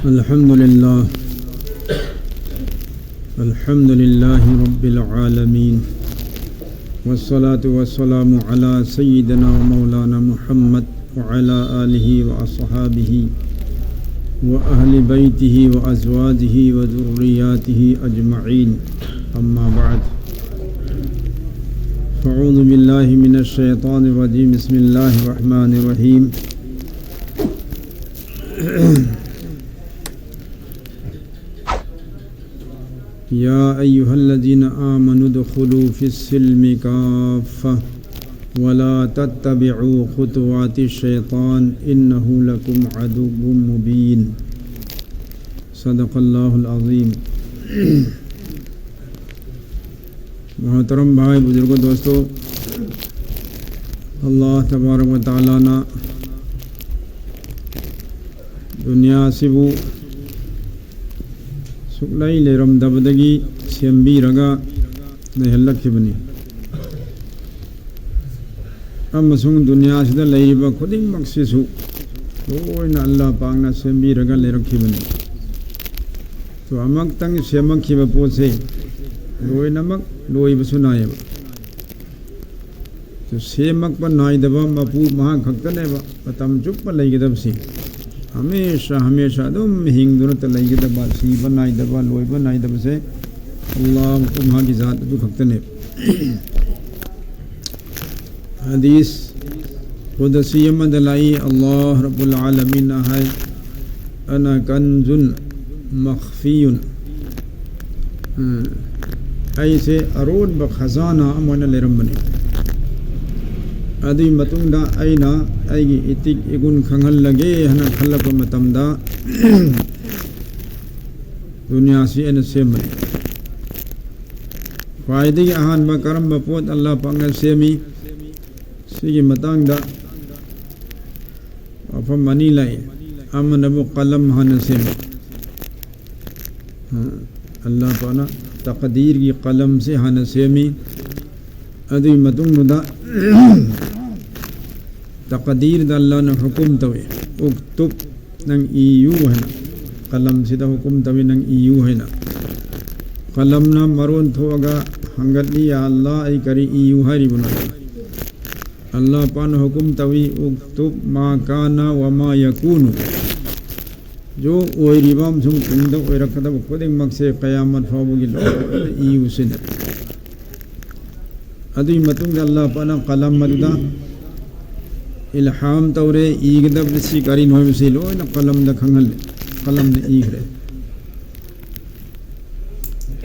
अल्हम्दुलिल्लाहि रब्बिल आलमीन वस्सलातु वस्सलामु अला सय्यिदिना व मौलाना मुहम्मद व अला आलिहि व अस्हाबिहि व अहलि बैतिहि व अज़वाजिहि व ज़ुर्रिय्यातिहि अजमईन अम्मा बअद फ़अऊज़ु बिल्लाहि मिनश शैतानिर रजीम बिस्मिल्लाहिर रहमानिर रहीम या अय्युहल्लज़ीना आमनु दुख़ुलू फ़िस्सिल्मि काफ़्फ़ा वला तत्तबिउ ख़ुतुवातिश शैतान इन्नहु लकुम अदुव्वुम मुबीन। सदक़ल्लाहुल अज़ीम। मोहतरम भाई बुजुर्गों दोस्तों, अल्लाह तबारक व तआला ना दुनिया सिबु सुक्लाई लेरमदबदगी सेम्बीरगा लेहल्लखिबनी अमसुंग दुनिया सिदा लेरिबा खुदिंगमक सिसु लोइना अल्लाह पाकना सेम्बीरगा लेरखिबनी। तो अमक्तंग सेमखिबा पोसे लोइनमक लोइबसु नायबा। तो सेमकबा नायदबा मपू महा खक्तनेबा मतम चुप्पा लेगदबसी हमेशा हमेशा अदुम हिंगदुना त लेगदबा सीबा नायदबा लोइबा नायदबसे अल्लाह तुम्हा की जात दु खक्तने। हदीस कुदसी मदलाई अल्लाह रब्बुल आलमीन है अना कंजुन मख्फियुन ऐसे अरोन ब खजाना अमन लेरमबनी अदुई मतुंगदा ऐना ऐगी इतिक इगुन खंगहल्लगे हना खल्लप मतमदा दुनिया से एन सेमनी ख्वाइदिगी अहानबा करंबा पोत अल्लाह पाकना सेमी सिगी मतंगदा अफम मनी लाई अमनबु कलम हन सेमी अल्लाह पाना तकदीर की कलम से हन सेमी अदुई मतुंगदा तकदीर द अल्लाह ने हुकुम तवे उक्तुब नंग ईयू है ना कलम से द हुकुम तवे नंग ईयू है ना कलम ना मरोन थोगा हंगली या अल्लाह ऐ करी ईयू हरी बुना अल्लाह पान हुकुम तवी उक्तुब मा काना व मा यकूनु जो ओय रिबाम सुम तुंद ओय रखदा खुदिंग मक्से क़यामत फाबुगी लो ईयू से न अदुई मतुंग अल्लाह पाना कलम मददा इल्हाम तौरे ईगदब सी करी नोय से लो न कलम द खंगल कलम ने ईगरे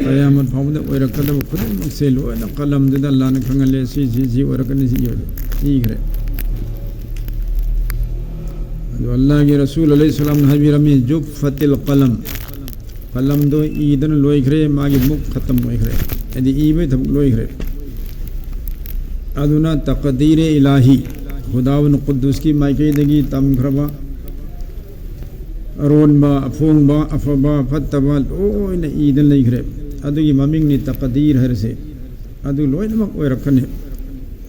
क़यामत फाबुद ओय रखदा खुदिंग मक्से लो न कलम द अल्लाह ने खंगल सी ओय रखने सी ईगरे। जो अल्लाह के रसूल अलैहिस्सलाम ने हबी रमी जुफ़तिल कलम कलम दो ईदन लोइखरे मागी मुख खत्म होइखरे यदि ईबे तब लोइखरे अदुना तकदीर इलाही खुदावन कुद्दुस की मायकेदगी तमखरबा अरोनबा अफोंबा अफबा फत्तबा लोइना ईदन लेखरे अदुगी ममिंग नि तकदीर हरसे अदु लोइनमक ओय रखने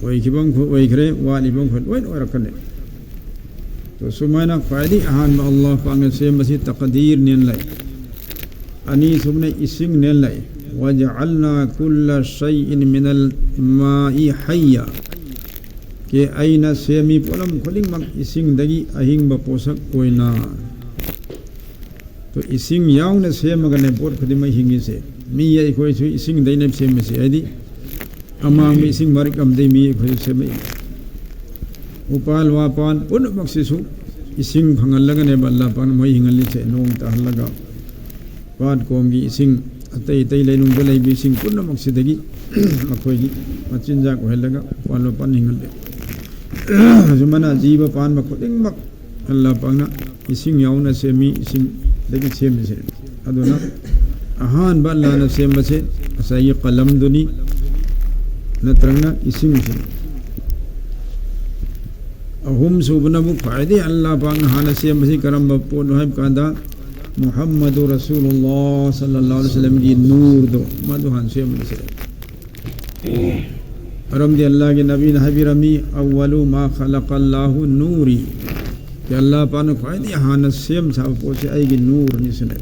ओइखिबम खो ओइखरे वालिबम खो लोइन ओय रखने। तो सुमायना ख्वाइदी अहान में अल्लाह पाक ने से मसी तकदीर नेन लाई अनी सुमने इसिंग नेन लाई वजअलना कुल्ला शैइन मिनल माई हय्या के आइना सेमी पोलम खुदिंग मक इसिंग दगी अहिंग ब पोसक कोइना। तो इसिंग याउन सेमगने पोट खुदिंग में हिंगी से मी ये कोई सु इसिंग दैने सेम से यदि अमांग में इसिंग मरिक अमदे मी खोय से में उपाल वापान पुन मक्सिसु इसिंग फंगलगने बल्ला पान मोय हिंगली से नोंग तहलगा पाट कोंगी इसिंग अतई तई लेनुंग बलई बिसिंग पुन मक्सिदगी मखोयगी मचिनजा को हेलगा पालो पान हिंगले जुमना जीव पान मखोदिंग मक अल्लाह पाकना इसिंग याउना सेमी इसिंग दगी सेम से अदुना अहान बल्ला न सेम से असाई कलम दुनी नत्रंगना इसिंग से अहुम सुबनबु ख्वाइदे अल्लाह पाक हाना सेम से करम बपोन है कांदा मुहम्मद रसूलुल्लाह सल्लल्लाहु अलैहि वसल्लम की नूर दो मधुहान सेम से रमदी अल्लाह के नबी हबी रमी अव्वलु मा खलक़ल्लाहु नूरी कि अल्लाह पाक ने ख्वाइदी हाना सेम साब पोसे आएगी नूर निसने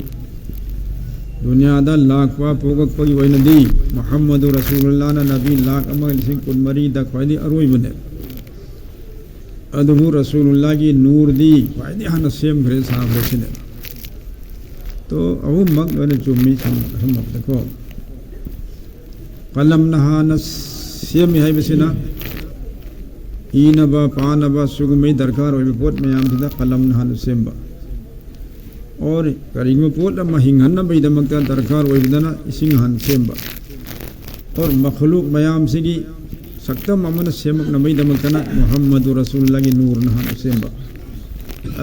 दुनिया दा लाख पा पोगक पगी वही नदी मोहम्मद रसूलुल्लाह ना नबी लाख अमल सिंह कुनमरी दा ख्वाइदी अरोई बने अदबु रसूलुल्लाह की नूर दी ख्वाइदी हाना सेम घरे साब रेसिने तो अबू मग वने चुम्मी सम देखो कलम नहाना सेम है बसिना ईनबा पानबा सुगुमई दरकार होय पोट मयाम सिदा कलम नहाना सेम बा और करीगो पोट अमा हिंगन बइदमक्ता दरकार होय बदना इसिंग हन सेम बा और मखलूक मयाम सिगी सक्तम अमन सेमक नबइदमक्तना मुहम्मद रसूलुल्लाह की नूर नहाना सेम बा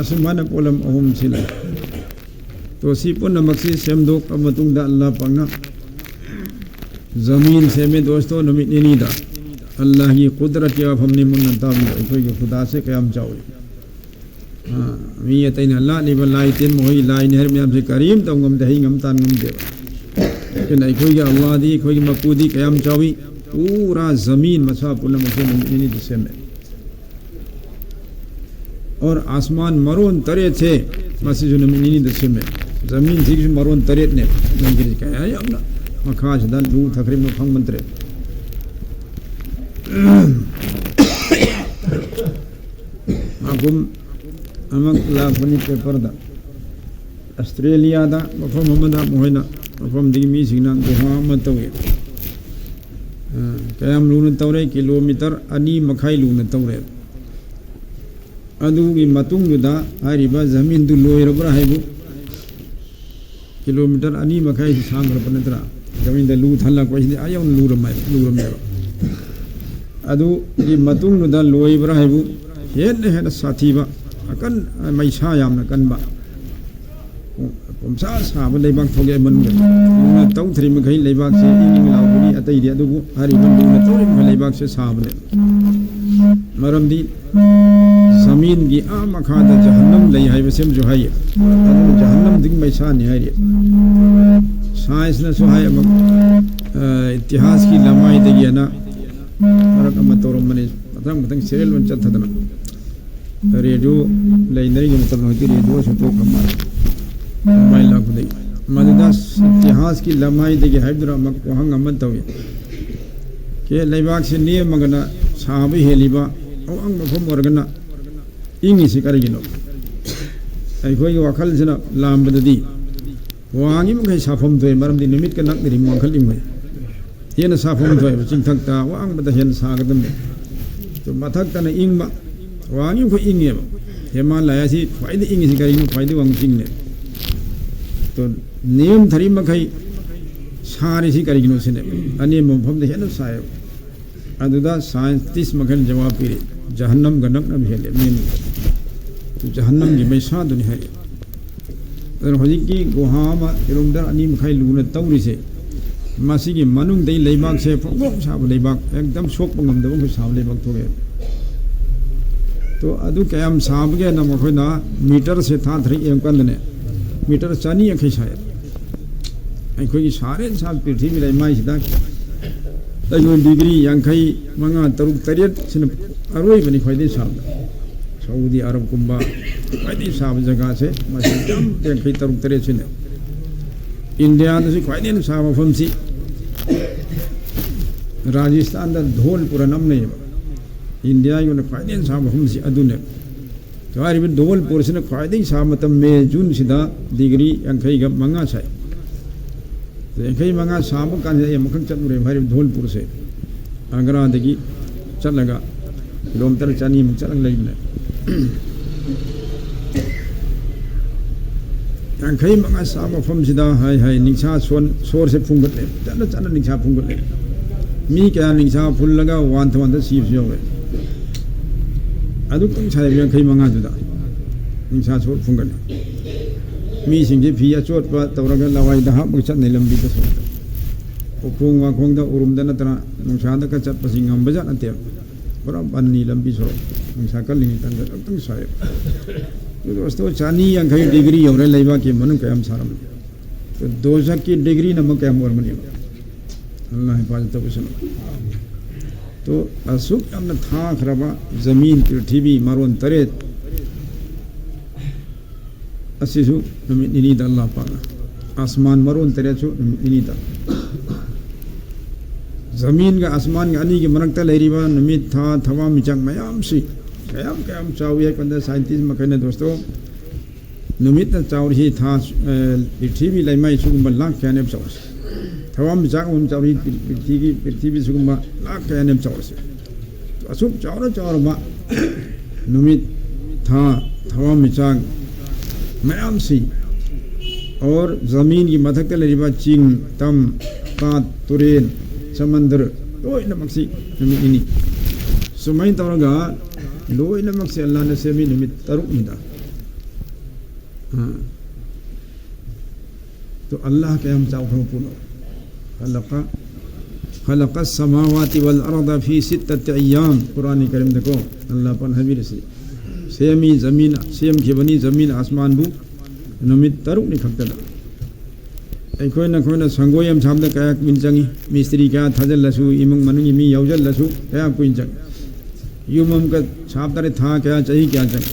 असमान पोलम अहुम सिला तो सी पुनमक से सेम दो कमतुंग दा अल्लाह पाकना जमीन से में दोस्तों नमी नहीं दा अल्लाह की कुदरत के हमने मुन्नता भी कोई खुदा से क़याम चाहो हाँ ये तैन अल्लाह ने बलाई तीन मोही लाई नहर में हमसे करीम तो गम दही गम तान गम दे कि नहीं कोई के अल्लाह दी कोई के मकूदी क़याम चावी पूरा ज़मीन मसा पुल मुझे नहीं दिसे में और आसमान मरून तरे थे मसी जो नहीं दिसे में ज़मीन थी मरून तरे ने नहीं क्या है अपना मखाज दल लू थकरी में फंग मंत्रे अकुम अमक लाफनी पेपर दा ऑस्ट्रेलिया दा मफम हमदा मोहना मफम दिगी मी सिगना गुहा मतवे कयाम लून तौरे किलोमीटर अनी मखाई लून तौरे अदुगी मतुंगदा हारिबा जमीन दु लोयरबरा हाइबु किलोमीटर अनी मखाई सांग्र पनतरा जमीन द लू थल्ला कोइदे आयौन लूरमाय अदु की मतुंगदा लोयबरा हाइबु हेन साथीबा अकन मैसा यामना कनबा pomsa साब लेबाक थोगे मनगे लूना तौथरी मखै लेबाक से इंग लाउबनी अतैदि अदुबु हारि बंदुना तौरि मखै लेबाक से साबने मरमदी जमीन की आ मखादा जहन्नम लई हाय बसेम जो हाय अदु जहन्नम दिग मैसा नि हाय साइंस ने सो हाय इतिहास की लमाई देगी ना मरक मतोरम मने मतम मतंग सीरियल वन चथदना रेडियो लेनरी के मतलब होती रेडियो से तो कमाल मोबाइल लाकुदे मददास इतिहास की लमाई देगी हाइद्रा मक वहंग अमन तवे के लेबाक से नियम मगना साब हेलिबा अवंग मफम वर्गना इंगी से करिगिनो अखोई वखल सिना लामबददी वांगी मखै साफम थोय मरमदि निमित का नकदि मंखल इमय हेन साफम थोय चिंथकता वांग बदा हेन सागदम तो मथकता ने इंगमा वांगी को इंगे हिमालय से फायदे इंगे से करिगिनो फायदे वांग चिंगने तो नियम थरी मखै सारे से करिगिनो सिने अने मफम दे हेन साय अदुदा साइंटिस्ट मखन जवाब पीरे जहन्नम गनक न भेले मेन तो जहन्नम की मैसा दुनि है अदर होजी की गुहामा किलोमीटर अनी मखै लुना तौरी से मासी की मनुंग दे लेबाक से फोगों साब लेबाक एकदम शोक पंगम दबो को साब लेबाक थोगे तो अदु कयाम साब के न मखोना मीटर से था थरी एम कंदने मीटर चानी अखै साय अखोई सारे साब पृथ्वी रे माइ सिदा तैगोन डिग्री यांखै मंगा तरुक तरेट सिन अरोई बनी खैदे साब सऊदी अरब कुंबा खैदे साब जगह से मसी जम यांखै तरुक तरेट सिन इंडिया दसे खैदे साब फमसी राजस्थान दा धौलपुर नमने इंडिया यो न खैदे साब फमसी अदुने गारि बे धौलपुर सिन खैदे साब मतम मे जून सिदा डिग्री यांखै ग मंगा साय कई मंगा साब का मखन चलुरे भाई धौलपुर से आगरा दगी चलगा किलोमीटर चानी मुक चलंग लेने कई मंगा साब फम सिदा हाय हाय निसा सोन सोर से फुंगले चन चन निसा फुंगले मी क्या निसा फुल लगा वान तो वान सीप जोवे अदु तुम छाय कई मंगा जुदा निसा सोर फुंगले मी सिंगे फी अचोट पा तौरगा लवाई दहा बचत ने लंबी तो सो उखोंग वाखोंग दा उरुम दना तना नुसा दा का चत पसिंग हम बजा नते बरा बन्नी लंबी सो नुसा का लिंग तंग तंग साय तो दोस्तों चानी अंगई डिग्री होरे लेबा के मन कयम सारम तो दोजक की डिग्री नमक कयम और मनी अल्लाह हिफाजत बसन तो असुक हमने था खरबा जमीन पृथ्वी मारोन तरे असिसु नमित निनी दा अल्लाह पाक आसमान मरोन तेरेसु नमित निनी दा जमीन का आसमान का अनी के मरकता लेरिबा नमित था थवा मिचक मयाम सी कयाम चावी है कंदे साइंटिस्ट मकने दोस्तों नमित चावी था पृथ्वी लाइमाई सुगुम लाख कहने चावस थवा मिचक उन चावी पृथ्वी सुगुम लाख कहने चावस असुब चावर मा नमित था थवा मिचक मयाम सी और जमीन की मथकता लेरिबा चिंग तम पात तुरेन समंदर लोइनमक्सी नमित निनी सुमाइन तौरगा लोइनमक्सी अल्लाह ने सेमी नमित तरुकनिदा तो अल्लाह के हम चाहो पुनो खलक़स समावाति वल अर्द फी सित्तति अय्याम कुरान करीम देखो अल्लाह पन हबीर से सेमी जमीन सेम के बनी जमीन आसमान बु नमित तरुकनि खक्तदा अखोना संगोयम सामने क्या कुन चंगी मिस्त्री क्या थजलसु इमुंग मनुंगी मी यौजलसु क्या कुन चंग युमम का साबतरे था क्या चाहिए क्या चंग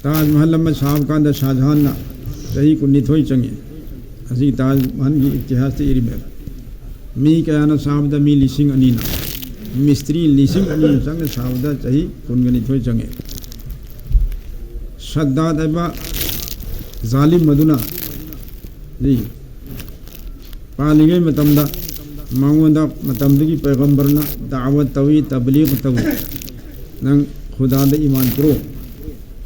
ताजमहल में साहब का शाहजहां ना चाहिए कुन निथोई चंगे असी ताजमहल की इतिहास से इरिबे मी क्या ना साहब दा मी लिसिंग अनीना मिस्त्री लिसिंग अनीना चंग साहब दा चाहिए कुन निथोई चंगे श्रद्धा दबा जालिम मदुना जी पालिगे मतमदा मांगोंदा मतमदगी पैगंबरना दावत तवी तबलीग तवी नंग खुदा दे ईमान करो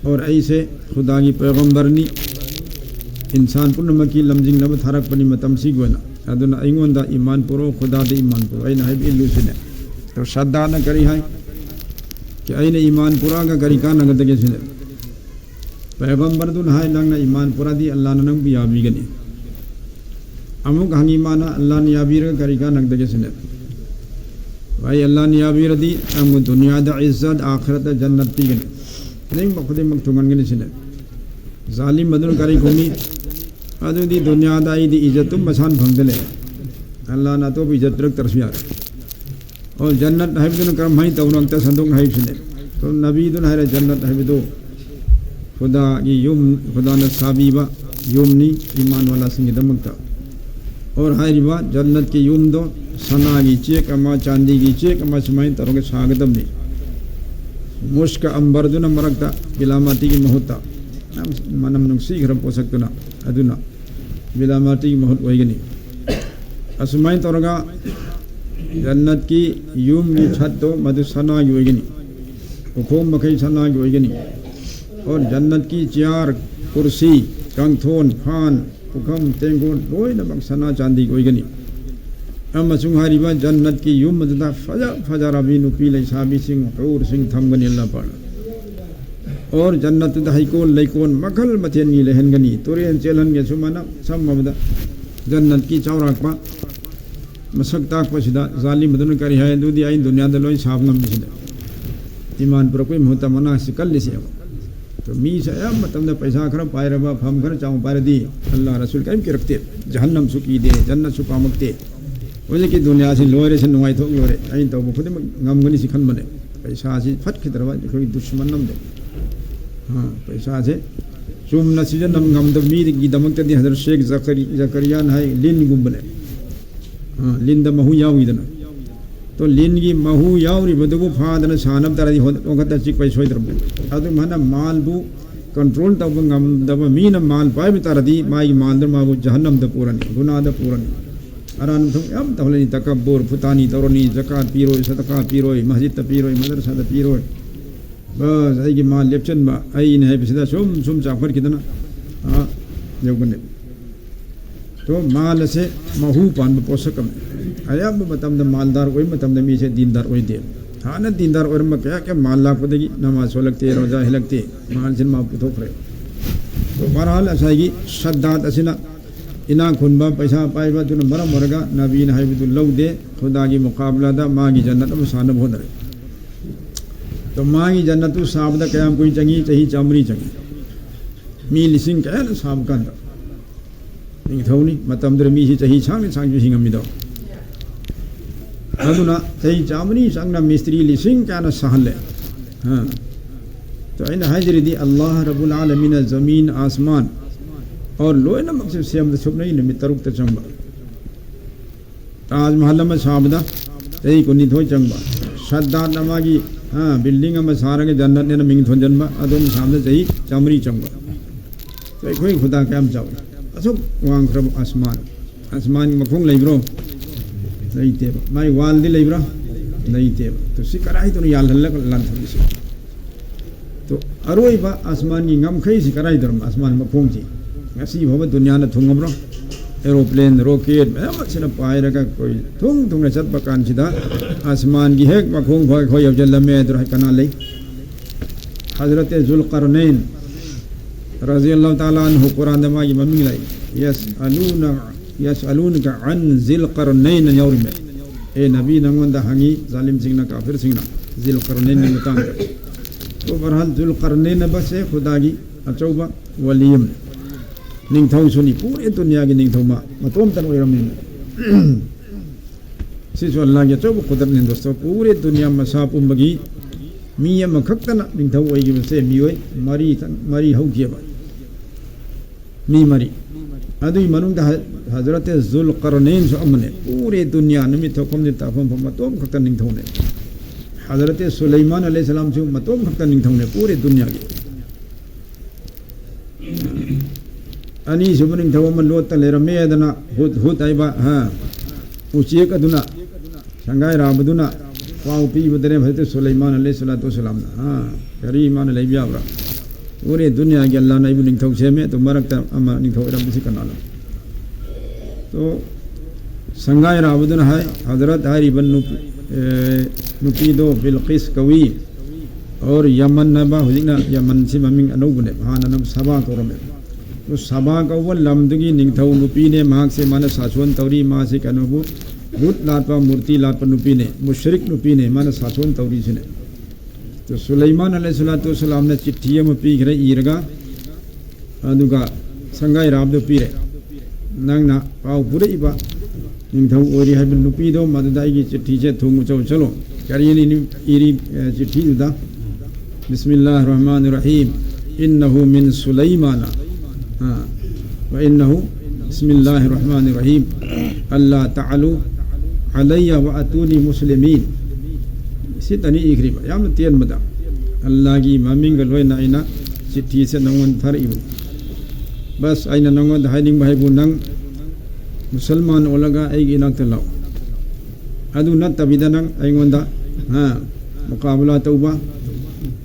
और ऐसे खुदा की पैगंबरनी इंसान पुनमकी लमजिंग नब थारक पनी मतम सिगोना अदुना इंगोंदा ईमान करो खुदा दे ईमान करो ऐना है इल्लुसिने तो श्रद्धा न करी है कि ऐने ईमान पूरा का करी का नगद के सिने पैगंबर दुन है नंग ईमान पूरा दी अल्लाह ने नंग बिया बिगनी अमुक हंगी माना अल्लाह ने याबीर करिका नगद के सिने भाई अल्लाह ने याबीर दी अमु दुनिया दा इज्जत आखिरत जन्नत पीगने नहीं मखदे मक्तुंगन गने सिने जालिम बदल करी घूमी अदु दी दुनिया दा दी इज्जत तुम मसान भंगदले अल्लाह ना तो इज्जत रख तरसिया और जन्नत है बिदन करम है तौरंग त संदुक है सिने तो नबी दुन है जन्नत है बिदो खुदा की युम खुदा ने साबीबा युमनी ईमान वाला सिंह दमकता और हारिबा जन्नत की यूम दो सना की चेक अमा चांदी की चेक अमा समाइन तरोगे स्वागतम नहीं मुश्क अंबरदुन मरकता बिलामाती की महत्ता मनम नुक्सी घर पोसक्तुना अदुना बिलामाती की महत्व होइगनी असमाइन तरोगा जन्नत की यूम की छत तो मधु सना की होइगनी उखोम मखई सना की होइगनी और जन्नत की चेयर कुर्सी कंगथोन फान पुखम तेंगोन लोई नमक सना चांदी कोईगनी अमसुंग हारिबा जन्नत की युम मददा फजा रबी नुपी लैसाबी सिंह हूर सिंह थमगनी अल्लाह पाक और जन्नत दा हाइकोन लैकोन मखल मथेन नि लेहनगनी तोरेन चेलन के सुमना सममदा जन्नत की चौराकपा मसक ताकपसिदा जालिम मदन करी है दुदी आई दुनिया दा लोई साफ ngam ईमान पर कोई महता मना सिकल लिसे तो मी से मतलब पैसा खर पाए रबा फम खर चाऊ पाए दी अल्लाह रसूल कहीं के रखते जहन्नम सुकी दे जन्नत सुकामकते वजह की दुनिया से लोरे से नुआई थोक लोरे आई तो खुद ngam गनी सिखन बने पैसा से फट की तरह कोई दुश्मन नम दे हाँ पैसा से चुम नसीजन नम ngam तो मी की दमकते दी हजरत शेख जकरिया है लिन गुम बने हाँ लिन द महू याऊ इदना तो लिन की महू यावरी बदबू फादन सानब तरह होगत चिक पै सोइदर अदु मन माल बु कंट्रोल तब ngam दब मीन माल पाए तरदी माई माल दर माबु जहन्नम द पूरन गुना द पूरन अरान थम यम तवलनी तकब्बुर फुतानी तौरनी ज़कात पीरोय सदका पीरोय मस्जिद त पीरोय मदरसा त पीरोय बस आई की माल लेप्चन बा आई ने बिसदा सुम चाफर कितना हां जौगने तो माल से महू पान पोषकम अयाब मतम द मालदार कोई मतम द मी से दीनदार कोई दे हां न दीनदार और म क्या माल ला पदेगी नमाज सोलकते रोजा हिलकते माल जिन मा पुथोक रे तो बहरहाल असागी श्रद्धात असिना इना खुनबा पैसा पाइबा जुन मरम मरगा नबी ने हाइबुल लौ दे खुदा की मुकाबला दा मां की जन्नत में सान हो दरे तो मां की जन्नत साहब दा कयाम कोई चंगी चही चामरी चंगी मी लिसिंग क्या साहब का नहीं थौनी मतम दर मी चही सांग सांग जो हिंगम मिदो अदुना चही चामरी सांगना मिस्त्री लिसिंग क्या न सहले हाँ तो इन हाजिरी अल्लाह रब्बुल आलमीन ज़मीन आसमान और लोयनमक से सेम सुबनई निमित तरुक त चंबा ताजमहल में साबदा तई को निथोय चंबा सद्दार नमागी हाँ बिल्डिंग में सारंगे जन्नत ने मिंग थोन जन्मा अदोम सामने तई चामरी चंबा तो कोई खुदा क्या हम चाहो असुक वांग क्रम आसमान मफुंग लेब्रो नहीं थे माई वाल दी लेब्रो नहीं थे तो सिकराई तो याल हल्ला लान थोड़ी सी तो अरोई बा आसमान की गम खई सिकराई धर्म आसमान मफुंग थी ऐसी भव दुनिया ने थुंग ब्रो एरोप्लेन रॉकेट में मत पाए रखा कोई थुंग थुंग ने चट पकान सीधा आसमान की है मखोंग खोय खोय अब्जल में इधर कना ले हजरत जुल्करनैन रज़ी अल्लाह ताला अन्हु कुरान में ये मम्मी लाई यसअलूनका अन ज़िलकरनैन यौर में ए नबी नंगवंदा हंगी जालिम सिंह ना काफिर सिंह ना ज़िलकरनैन ने बतांग तो बहरहाल जुल्करनैन बस है खुदा की अचौबा वलीम निंगथौ सुनी पूरे दुनिया की निंगथौ मतोम तन ओइरमने सिसु अल्लाह के अचौबा कुदरत ने दोस्तों पूरे दुनिया में साप उम्बगी मी अमखक्तना निंगथौ ओइगी बसे मी ओइ मरी हौकियबा मी मरी अदुई मनुंग हजरत जुल्करनैन सो अमने पूरे दुनिया नमी थोकम ने ताफम मतोम खक्ता निंगथौ ने हजरत सुलेमान अलैहिस्सलाम से मतोम खक्ता निंगथौ ने पूरे दुनिया की अनी सुबनिंग थवम लोत लेरमे दना हुत आइबा हां उचेक अदुना संगाय राबदुना पाउ पी बदरे हजरत सुलेमान अलैहिस्सलातु वस्सलाम हां करी ईमान लैबियाब्रा पूरे दुनिया के अल्लाह ने निंग थौ छे में तो मरक अमा निंग थौ रब से कनाला तो संगाय राबदुना है हजरत हरी बन नुपीदो बिलकिस कवी और यमन नबा हुजिना यमन से ममिंग अनौबने हाननम सबा तोरमे तो सभा कौवल लमदगी निंगथौ नुपी ने माग से माने सासोन तौरी मा से कनबु भूत लाटपा मूर्ति लाटपा नुपी ने मुशरिक नुपी ने माने सासोन तौरी से ने तो सुलेमान अलैहिस्सलातु वस्सलाम ने चिट्ठी में पी गरे ईरगा अदुगा संगाई राबदो पीरे नंगना पाउ पुरे इबा निंगथौ ओरी है नुपी दो मददाई की चिट्ठी से थुंग चौ चलो करियनी ईरी चिट्ठी दुदा बिस्मिल्लाहिर रहमानिर रहीम इन्नहु मिन सुलेमाना हाँ वइन्नहु बिस्मिल्लाहिर रहमानिर रहीम अल्लाह तालू अलैया व अतूनी मुस्लिमीन इसी तनी इखरी याम तेन मदा अल्लाह की ममिंग लोयना इना चिट्ठी से नंगन थरइबु बस आइना नंगन हाइनिंग भाईबु नंग मुसलमान ओलगा आइगी इनाक लाओ अदु नत्तबिदा नंग आइगोंदा हाँ मुकाबला तौबा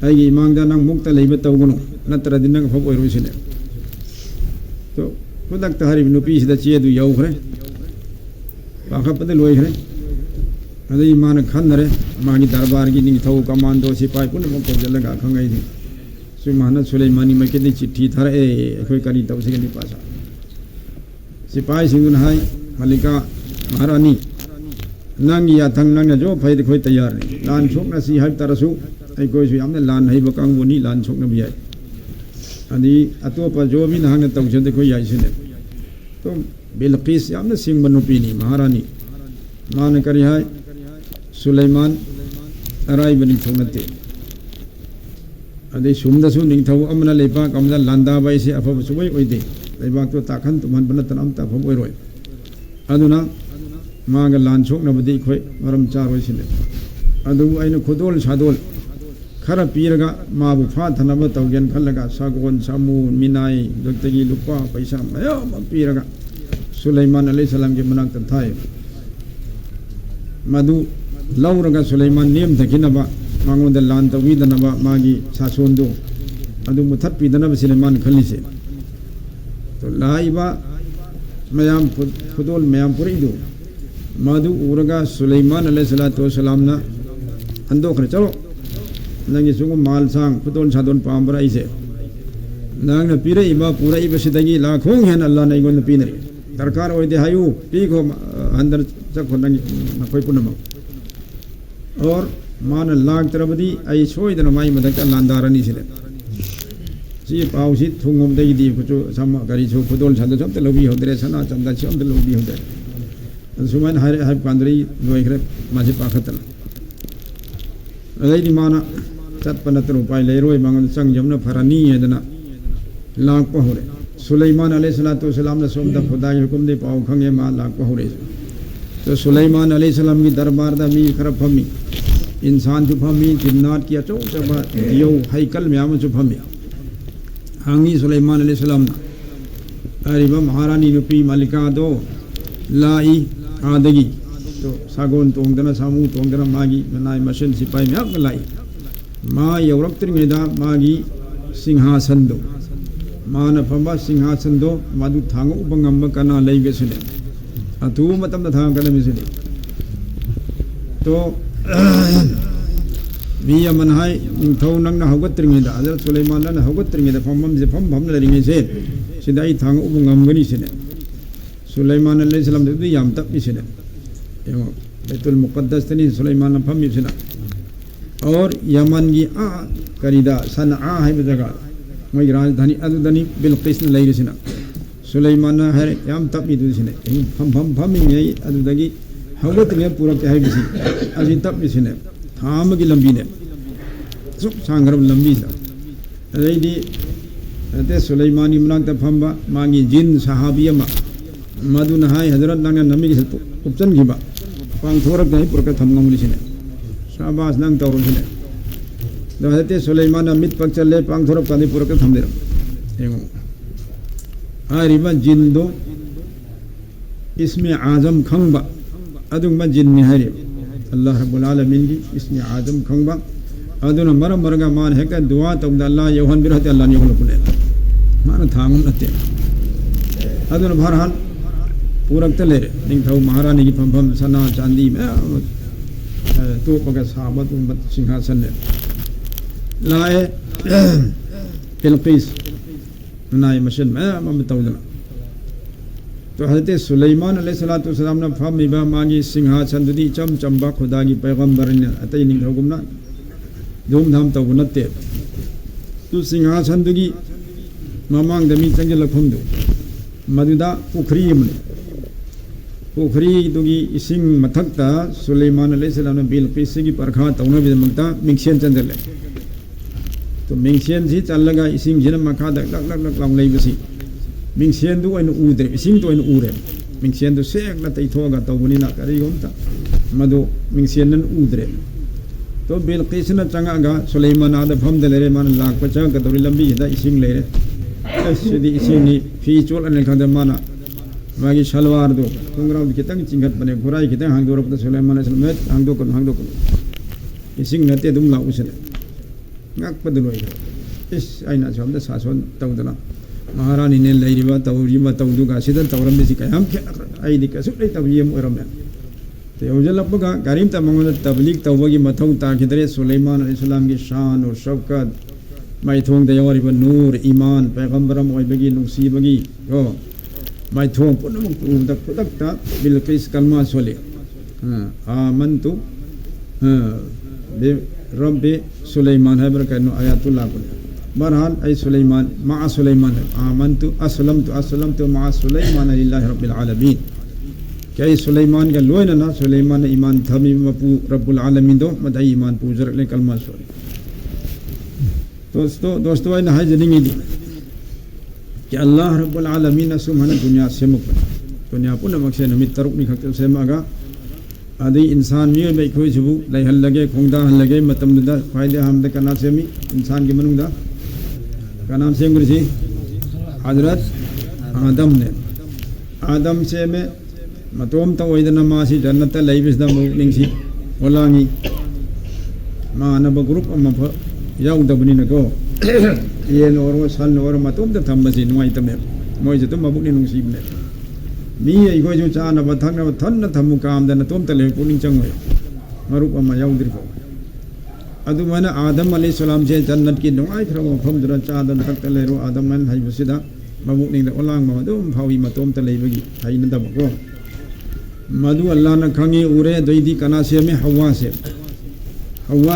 आइगी इमांगदा नंग मुक्त लेबे तौगुनु नत्रदि नंग फब ओइरोसिने तो खुदक तहरी नुपी से चेदु यौखरे पाखपदे लोइखरे अदई मान खनरे मागी दरबार की निंगथौ कमांडो सिपाही पुन मुक्त जलगा खंगाई थी सुमान सुलेमानी में केदी चिट्ठी थरे कोई करी तौसे के पासा सिपाही सिंगुन हाय मलिका महारानी नंग या थंग नंग जो फैद खोई तैयार नहीं लान छोक न सी हब तरसु आई कोई सु हमने लान है बकांगुनी लान छोक न भी है अदी अतोप जो भी नहाने तौसे कोई याइसिने तो बिलकिस हमने सिंह बनुपीनी महारानी मान करी है सुलेमान अराई बनी थोनते अदे सुमदसु निंगथौ अमना लेपा कमदा लांदा बाई से अफब सुबई ओइदे लेबाक तो ताखन तुमन बन तनम ता फब ओइरोय अदुना माग लान छोकनबदी खोय मरम चारोइसिने अदु आइना खुदोल सादोल खरा पीरगा माबु फाथनब तौगेन खलगा सागोन सामू मिनाई दक्तगी लुपा पैसा मयम पीरगा सुलेमान अलैहिस्सलाम के मनाक थाय मधु लौरगा सुलेमान नेम थकिनबा मांगोंद लान तौवीदनबा मागी सासोंदो अदु मुथत पीदनब सुलेमान खलिसे तो लाइबा मयाम खुदोल मयाम पुरीदो मधु उरगा सुलेमान अलैहिस्सलातु वस्सलाम ना अंदोखरे चलो नंगी सुगु माल सांग खुदोल सादोन पामबरा इसे नंग न पीरे इबा पूरा इबसिदगी लाखों हेन अल्लाह ने इगोन पीनरी दरकार ओइदे हायु पीखो अंदर चखो नंगी कोई पुनम और मान लाग तरबदी आई सोइदन माई मदक लांदारनी सिले सी पाउसी थुंगम दई दी कुचो सम गरी छो खुदोल छंद सब लोबी होदरे सना चंदा छम द लोबी होदरे सुमन हाय हाय कांदरी लोइखरे माजे पाखतन अदई माना चटप नत्र उपाय लेरोय मंगल संग जमना फरानी है दना लाख पहुरे सुलेमान अलैहिस्सलाम ने सोम द खुदा के हुक्म दे पाओ खंगे मा लाख पहुरे तो सुलेमान अलैहिस्सलाम की दरबार दा मी खरब फमी इंसान जो फमी जिन्नात की अचो जब यो हैकल में आम जो फमी हांगी सुलेमान अलैहिस्सलाम ना अरिबा महारानी रुपी मालिका दो लाई आदगी तो सागोन तोंगदना सामू तोंगदना मागी मनाई मशन सिपाही में अब लाई माँ यौरक त्रिंगेदा मागी सिंहासन दो माना फंबा सिंहासन दो मादु थांगो उपंगम कना लई बेसने अतु मतम थांग कने मिसने तो मी यमनहाय निंथौ नंगना हौगत त्रिंगेदा अजर सुलेमान ना हौगत त्रिंगेदा फंबम से फम लरिंगे से सिदाई थांगो उपंगम गनी सेने सुलेमान अलैहिस्सलाम दे याम तप मिसने एवं बैतुल मुक़द्दस तनी सुलेमान फम मिसना और यमन की करीदा सनआ है जगह मई राजधानी अदुदनी बिल्किस ने लई रसिना सुलेमान है याम तपी दुसिने फम फम फम में अदुदगी हवत में पूरा के है बिसी अजी तप बिसिने थाम की लंबी ने सुख सांगरम लंबी सा रेदी ते सुलेमानी मनाक त फंबा मांगी जिन सहाबी मा मदुन हाय हजरत नंग नमी की उपचन खिबा पांग थोरक नहीं पूरा के थमंग लिसिने शाबाश नंग तौरुसिने दोहते सुलेमान अमित पक चले पांग थोरक कानी पूरा के थम दे एगो आरिबा जिंदो इसमें आजम खंगबा अदुंबा जिन में हरे अल्लाह रब्बुल आलमीन की इसमें आजम खंगबा अदुना मरम मरगा मान है का दुआ तब अल्लाह यौहन बिरहते अल्लाह ने को ले मान थांगम नते अदुना बहरहाल पूरक तले निंथौ महारानी की फम सना चांदी में तो पका साबत उम्मत सिंहासन ने लाए बिल्किस नाय मशन में ममतौदना तो हज़रत सुलेमान अलैहिस्सलाम ने फमिबा मांगी सिंहासन दुदी चम चंबा खुदा की पैगंबर ने अतई निंथौगुमना धूमधाम तौबु नते तो सिंहासन दुगी ममांग दमी चंगे लखम दो मदुदा पुखरी मने पुखरी दुगी इसिंग मथकता सुलेमान अलैहिस्सलाम ने बिल्किस की परखा तौना बिदमता मिक्सेन चंदले तो मिंगसेन जी चलगा इसिंग जिन मखा द लक लक लक लांग लेबसी मिंगसेन दु ओइन उदरे इसिंग तो ओइन उरे मिंगसेन दु सेक न तैथोगा तौबुनी ना करी होमता मदो मिंगसेन न उदरे तो बिल्किस न चंगागा सुलेमान आद फम दे लेरे मान लाख पचा गदोरी लंबी दा इसिंग लेरे सिदी इसिंग नि फी चोल अने खंद माना मागी सलवार दो कुंगराव कितंग चिंगत बने घुराई कितंग हांग दो रब सुलेमान अलैहि हांग दो को इसिंग नते दुम ला उसने ngak paduloi is aina somda sason tawdana maharani ne leiriba tawriba tawduga sidan tawram bisi kayam khe ai dik asu dei tawiyem oramya te ojalapga garim ta mangon tabligh tawbagi mathau ta khidare suleiman alaihissalam ki shan aur shafqat mai thong de yawari ba nur iman paigambram oibagi nungsi bagi go mai thong punamuk umda pudakta bilqis kalma sole amantu रब्बे Suleman है बर कहनो आयातुल्लाह को बहरहाल ऐ सुलेमान मा सुलेमान है आमन्तु अस्लमतु मा सुलेमान लिल्लाहि रब्बिल आलमीन क्या ये सुलेमान का लोय ना सुलेमान ईमान थमी मपू रब्बुल आलमीन दो मदाई ईमान पूजर ले कलमा सोरे दोस्तों आई नहाय जनिंगी दी कि अल्लाह रब्बुल आलमीन सुमहना दुनिया से मुक दुनिया पुन मक्से नमित तरुक नि खक्तल से मागा आदि इंसान में भाई कोई जुबू लाई हल लगे खोंगदा हल लगे मतम दा फायदे हम दे कना से मी इंसान के मनुदा का नाम से गुरजी हजरत आदम से में मतोम तो ओइदना मासी जन्नत लाइबिस दा मुनिंगसी ओलांगी मानब ग्रुप अम फ याउदबनी नको ये नोर सन नोर मतोम द थम्बसी नुई तमे मोय जतो मबुक नि नुंगसीबने मी अखोई जो चानब थकनब थन्न थमु कामदना तोम तले पुनिंग चंगोय मरुप अम याउद्रिबो अदुमना आदम अलैहिस्सलाम से जन्नत की नुआई खरम मफम दुरा चादन थक लेरो आदम मन हाइबसिदा मबुक निंग ओलांग मा दुम फावी मतोम तलेबगी हाइन दबको मधु अल्लाह न खंगी उरे दैदी कना से में हवा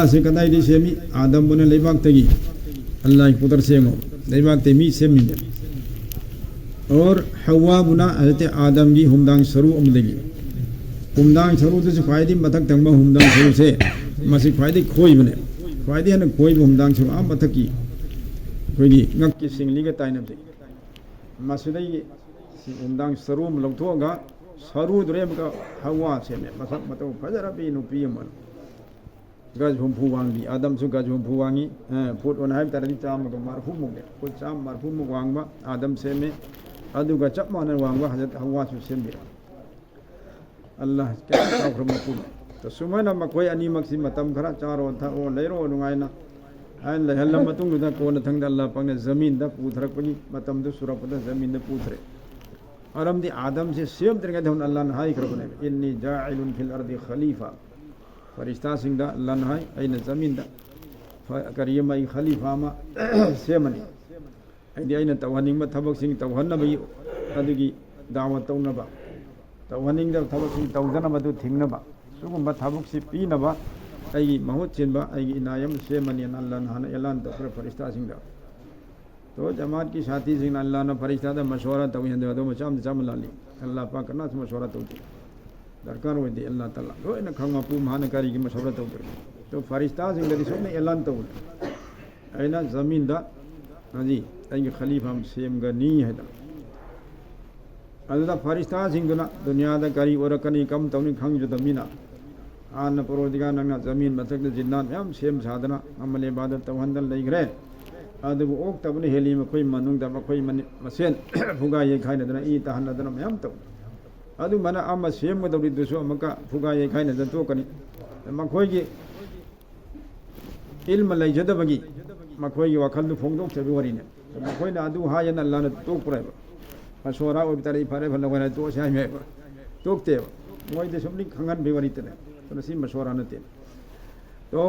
से कदाई दी से मी आदम बने लेबाक तगी अल्लाह की पुत्र से मो लेबाक ते मी से मी और हवा बुना हजरत आदम की हुमदांग सरू अमदगी हुमदांग सरू से फायदे मथक तंग हुमदांग सरू से मसी फायदे खोई बने ख्वाइदे हन कोई बुमदांग सु आ मथकी कोई ngak ki singli ga tainam se masudai si umdang sarum longthoga saru dure ka hawa se ne masak matau fajara bi nu pi man gaj hum phu wangi adam su gaj hum phu wangi put on haib tarani cham ga mar phu mu ne ko cham mar phu mu wang ba adam se me adu ga chap man wang ba hazrat hawa su sem bi Allah ka ta khrum pu to sumana ma koi ani mak si matam khara charo tha o leiro nungai na an la halam matung da ko na thang da Allah pang zamin da pu thrak pani matam du surap da zamin da pu thre aram di adam se sem ter ga don Allah na hai khro bane inni ja'ilun fil ardi khalifa farishta sing da Allah na hai aina zamin da kariyam ai khalifa ma semani ai di aina tawaning ma thabak sing tawhan na bai adugi dawat tawna ba tawaning da thabak sing tawjana ma du thingna ba sugumba thabuk si pi na ba ai mahut chinba ai inayam semani Allah na hana elan to farishta sing da तो जमात की साथी सिंह अल्लाह ने फरिश्ता दा मशवरा तो हिंदे दो मचाम जम लाली अल्लाह पाक करना मशवरा तो दरकार होती अल्लाह ताला तो इन खंगा पू महानकारी की मशवरा तो फरिश्ता सिंह दी सबने ऐलान तो ऐना जमीन दा हां जी आई खलीफा हम सेम गनी है दा अल्लाह फरिश्ता सिंह ना दुनिया दा करी और कनी कम तौनी खंग जो दमीना आन परोदिगा नंगा जमीन मथक जिन्नात हम सेम साधना अमल इबादत तवहंदल लईग्रे अदब ओक तबने हेली में कोई मनुंग दा कोई मसेन फुगा ये खाइ नदना ई तहन नदना मयम तो अदु मना अम सेम गदबि दुसु अमका फुगा ये खाइ नदन तो कनी मखोय की इल्म लै जदबगी मखोय की वखल दु फोंगदोक छबि वरिने मखोय ना अदु हा यन अल्लाह न तो पुरै मशवरा ओ बितारे फारे फल वरा तो साइ मे तोकते मोय दे सबनि खंगन बेवरी तने तो नसी मशवरा नते तो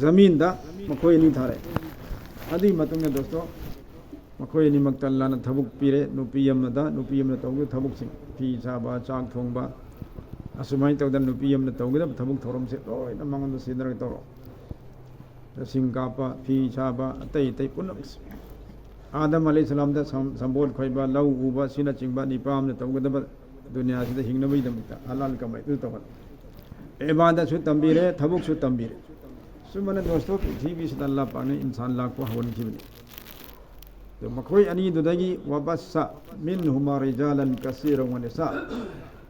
जमीन दा मखोय नि थारे अदी मतुंग दोस्तों मखोय नि मक्ता अल्लाह न थबुक पीरे नुपी यमदा नुपी यमना तौगे थबुक सिंग फी साबा चाक थोंबा असुमाई तौदा नुपी यमना तौगे थबुक थोरम से लोय न मंगन सिदर तौरो सिंग कापा फी साबा अतै तै पुनम आदम अलैहि सलाम दा संबोध खोइबा लौ उबा सिना चिंगबा निपाम न तौगदब दुनिया से हिंगनबई दमता हलाल कमाई तु तौन इबादत सु तंबीरे थबुक सु तंबीरे सुमन दोस्तों पृथ्वी से अल्लाह पाक ने इंसान लाख को हवन की बनी तो मखोई अनी दुदगी वबस्सा मिनहुमा रिजालन कसीरन व निसा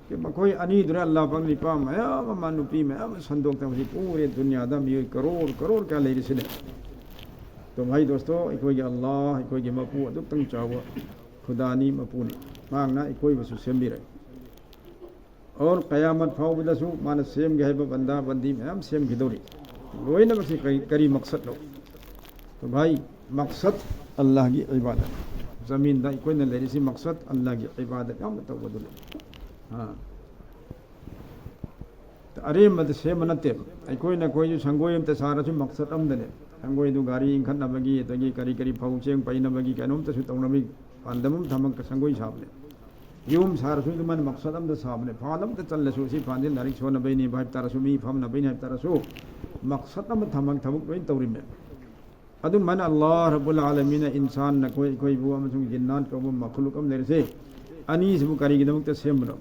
कि मखोई अनी दुरे अल्लाह पाक ने पाम है मानुपी में अब संदोक तक पूरे दुनिया दा मी करोड़ करोड़ क्या ले रिसने तो भाई दोस्तों इकोई अल्लाह इकोई मपू अदुक तंग चाव खुदानी मपू ने मांगना इकोई बसु सेमबी रहे और कयामत फाउबदसु मान सेम गहे बंदा बंदी में हम सेम गिदोरी लोई न बसी करी मकसद लो तो भाई मकसद अल्लाह की इबादत ज़मीन दा कोई न लेरी सी मकसद अल्लाह की इबादत हम तो बदले हाँ तो अरे मत से मनते कोई न कोई जो संगोय ते सारा जो मकसद हम दने संगोय दो गाड़ी इंखन नबगी तगी करी करी फाउ चेंग पई नबगी कनोम तसु तौनबी पांदम थमक संगोय साबने यूम सारसु मन मकसद हम द साबने फालम त चलसु सी फांदिल नारिक सो नबई नि भाई तारसु मी फम नबई नि तारसु मकसद हम थमक थबुक लोइन तौरी में अदु मन अल्लाह रब्बुल आलमीन इंसान न कोई कोई बु अमसुंग जिन्नात को मखलूक हम लेरसे अनी सबु करी गिदमुक त सेमनो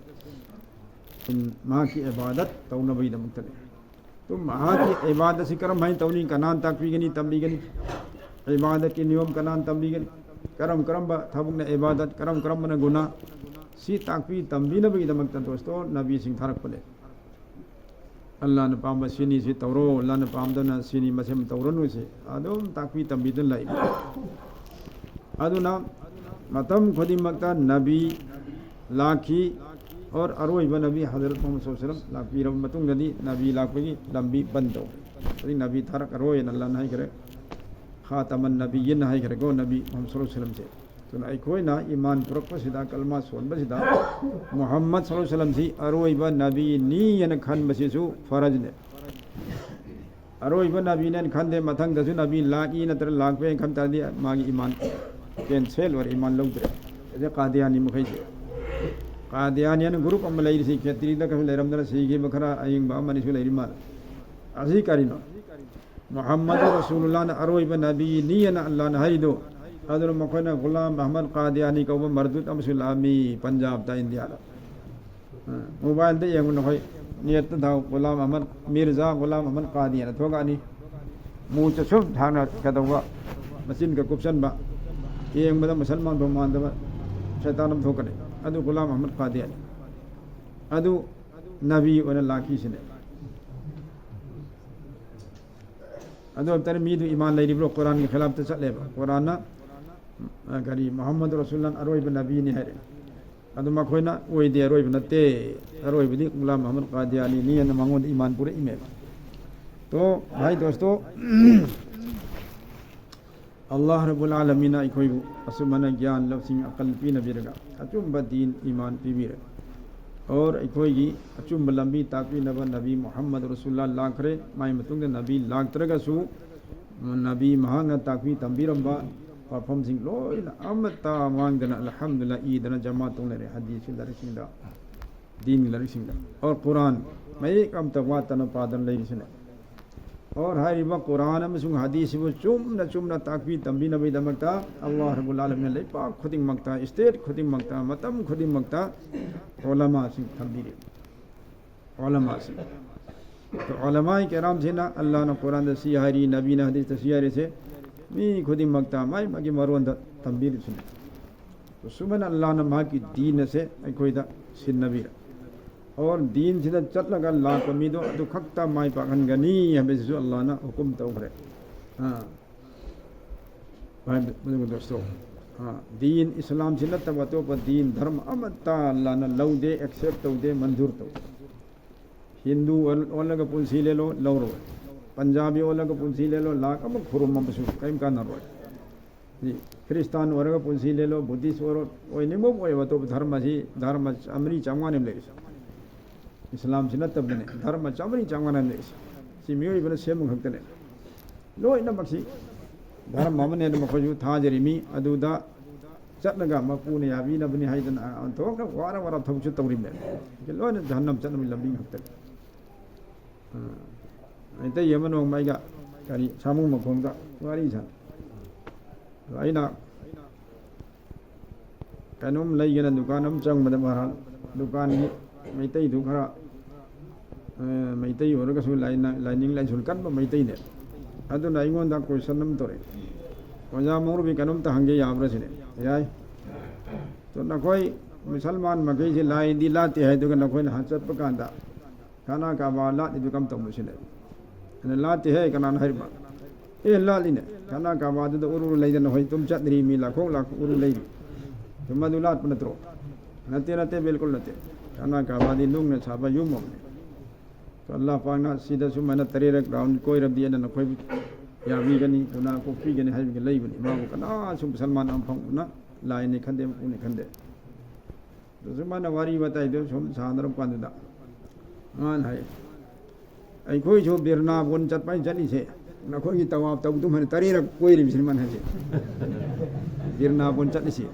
मा की इबादत तौनबई दमुक तने तो मा की इबादत से करम है तौनी कनान ताकवीगनी तंबीगनी इबादत की नियम कनान तंबीगनी करम करम थबुक ने इबादत करम करम ने गुनाह सी ताकवी तंबी नबी दमुक त दोस्तों नबी सिंह थारक पले अल्लाह ने पाम सिनी से तौरो अल्लाह ने पाम दना सिनी मसेम तौरनु से अदम ताकवी तंबीदन लाई अदुना मतम खुदी मक्ता नबी लाखी और अरोइब नबी हजरत मोहम्मद सल्लल्लाहु अलैहि वसल्लम लाखी रब मतुंग नदी नबी लाखी लंबी बंद हो अदी नबी थारक अरोय अल्लाह नहीं करे खातमन नबीय्यिन नहीं करे गो नबी मोहम्मद सल्लल्लाहु अलैहि वसल्लम से तो अखोना ईमान पुरक्पसिदा कलमा सोनबसिदा मोहम्मद सल्लल्लाहु अलैहि वसल्लम सी अरोइब नबी नी यन खन मसिसु फरज ने अरोइब नबी ने खन दे मथंग दसु नबी लाकी नतर लाख पे खम तादी मागी ईमान कैंसिल और ईमान लौद्रे जे कादियानी मुखै से कादियानियन ग्रुप अम लैरि सी खेत्री दा कह लेरम दर सीगे बखरा अयिंग बा मनिसु लैरि मार असी करिनो मोहम्मद रसूलुल्लाह ने अरोइब नबी नी यन अल्लाह ने हरिदो अदर मखना गुलाम अहमद कादियानी को मरदूत अमसुलामी पंजाब ता इंडिया मोबाइल दे यंग नखै नेट ता गुलाम अहमद मिर्जा गुलाम अहमद कादियान थोगानी มูจะชุ่มทางนะกระตัวว่ามาสิ้นกับกุบชันบะเองมาต้องมาสันมันประมาณแต่ว่าชัยตาน้ำทุกข์กันเลยอดูกุลามุฮัมมัดกาเดียนอดูนบีวันละคีสิเนี่ยอดูตอนนี้มีดูอิมานเลยดิบโลกุรานकी खिलाफ तो चले कुरान ना करी मोहम्मद रसूलुल्लाह अरोई बन नबी ने है अदु मखोइना ओई दे अरोई बन ते अरोई बदी गुलाम मोहम्मद कादियानी नी न मंगोद ईमान पूरे इमे तो भाई दोस्तों अल्लाह रब्बुल आलमीन इकोई असुमन ज्ञान लफ्सिंग अकल पी नबीरगा अचुम बदीन ईमान पीबीर और इकोई की अचुम लंबी ताकवी नब नबी मोहम्मद रसूलुल्लाह लाखरे माई मतुंग नबी लाख तरगसु नबी महांग ताकवी तंबीरंबा पाफम सिंह लोइना अमता मांगदना अल्हम्दुलिल्लाह ईदना जमात तोंले हदीस लरिसिंदा दीन लरिसिंदा और कुरान मैं कम तवातन पादन लेरिसने और हारिबा कुरान में सुन हदीस वो चुमना ताकवी तंबी नबी दमकता अल्लाह रब्बुल आलमीन ले पाक खुदिंग मकता स्टेट खुदिंग मकता मतम खुदिंग मकता उलमा सिंह तंबीरे उलमा सिंह तो उलमा किराम से ना अल्लाह ने कुरान द सियारी नबी ने हदीस सियारे से मी खुदिंग मकता माई मगे मरोन द तंबीर सुन तो सुबह अल्लाह ने मां की दीन से कोई दा सिन नबी और दीन से चट लगा अल्लाह को मी दो खक्ता माई पाखन गनी हमें जो अल्लाह ने हुक्म तो करे हाँ भाई दोस्तों हाँ दीन इस्लाम से न तब पर दीन धर्म अमता अल्लाह ने लव दे एक्सेप्ट तो दे मंजूर तो हिंदू अलग पुंसी ले लो लव रो पंजाबी अलग पुंसी ले लो लाख अब खुरुम बसु कहीं का न रो जी क्रिस्तान वर्ग पुंसी ले लो बुद्धिस्ट और ओय निमो ओय तो धर्म जी धर्म अमरी चांगवाने ले इस्लाम से न तब ने धर्म चामरी चांगवाने ले सी मियोई बने सेम खक्तने लोय न बक्सी धर्म ममने न मखजु था जरिमी अदुदा चटनगा मपुने याबी न बनि हाइदन तो का वारा वारा थबचु तवरिम के लोय न जहन्नम चटन लंबी खक्तने ऐते यमन ओंग माइगा करी सामु मखोंदा वारी सान आइना कनोम लैगन दुकानम चंगबद महाराज दुकान की मैतई दु खरा मैतई होरगसु लाइनिंग लाइन सुलकन मैतई ने अदुना अइगोंदा क्वेश्चन नम तोरे ओजा मोर भी कनोम त हंगे याब्रसिने याय तो नखोई मुसलमान मगई से लाई दी लाते है तो नखोई हाथ चप कांदा खाना का वाला दि कम तमुसिने ने लाते है कनान हरिबा ए लालिने खाना का बाद तो उरु लेदन होई तुम चतरी मी लाखों लाख उरु लेदी तुम मदुलात पनत्रो नते नते बिल्कुल नते खाना का वादी लुंग ने छाबा युम हमने तो अल्लाह पाक ना सीधा सुमना तरेरक राउंड कोई रब दिया न कोई याबी गनी उना को पी गनी हाई के लई बनी मा को कना सुम सलमान हम फंग ना लाइन ने खंदे ने खंदे तो सुमना वारी बताई दो सुम सादरम पांदा मान है आई कोई जो बिरना बोन चत पाई चली से न कोई की तवाब तब तुम तरेरक कोई रि मुसलमान है बिरना बोन चली से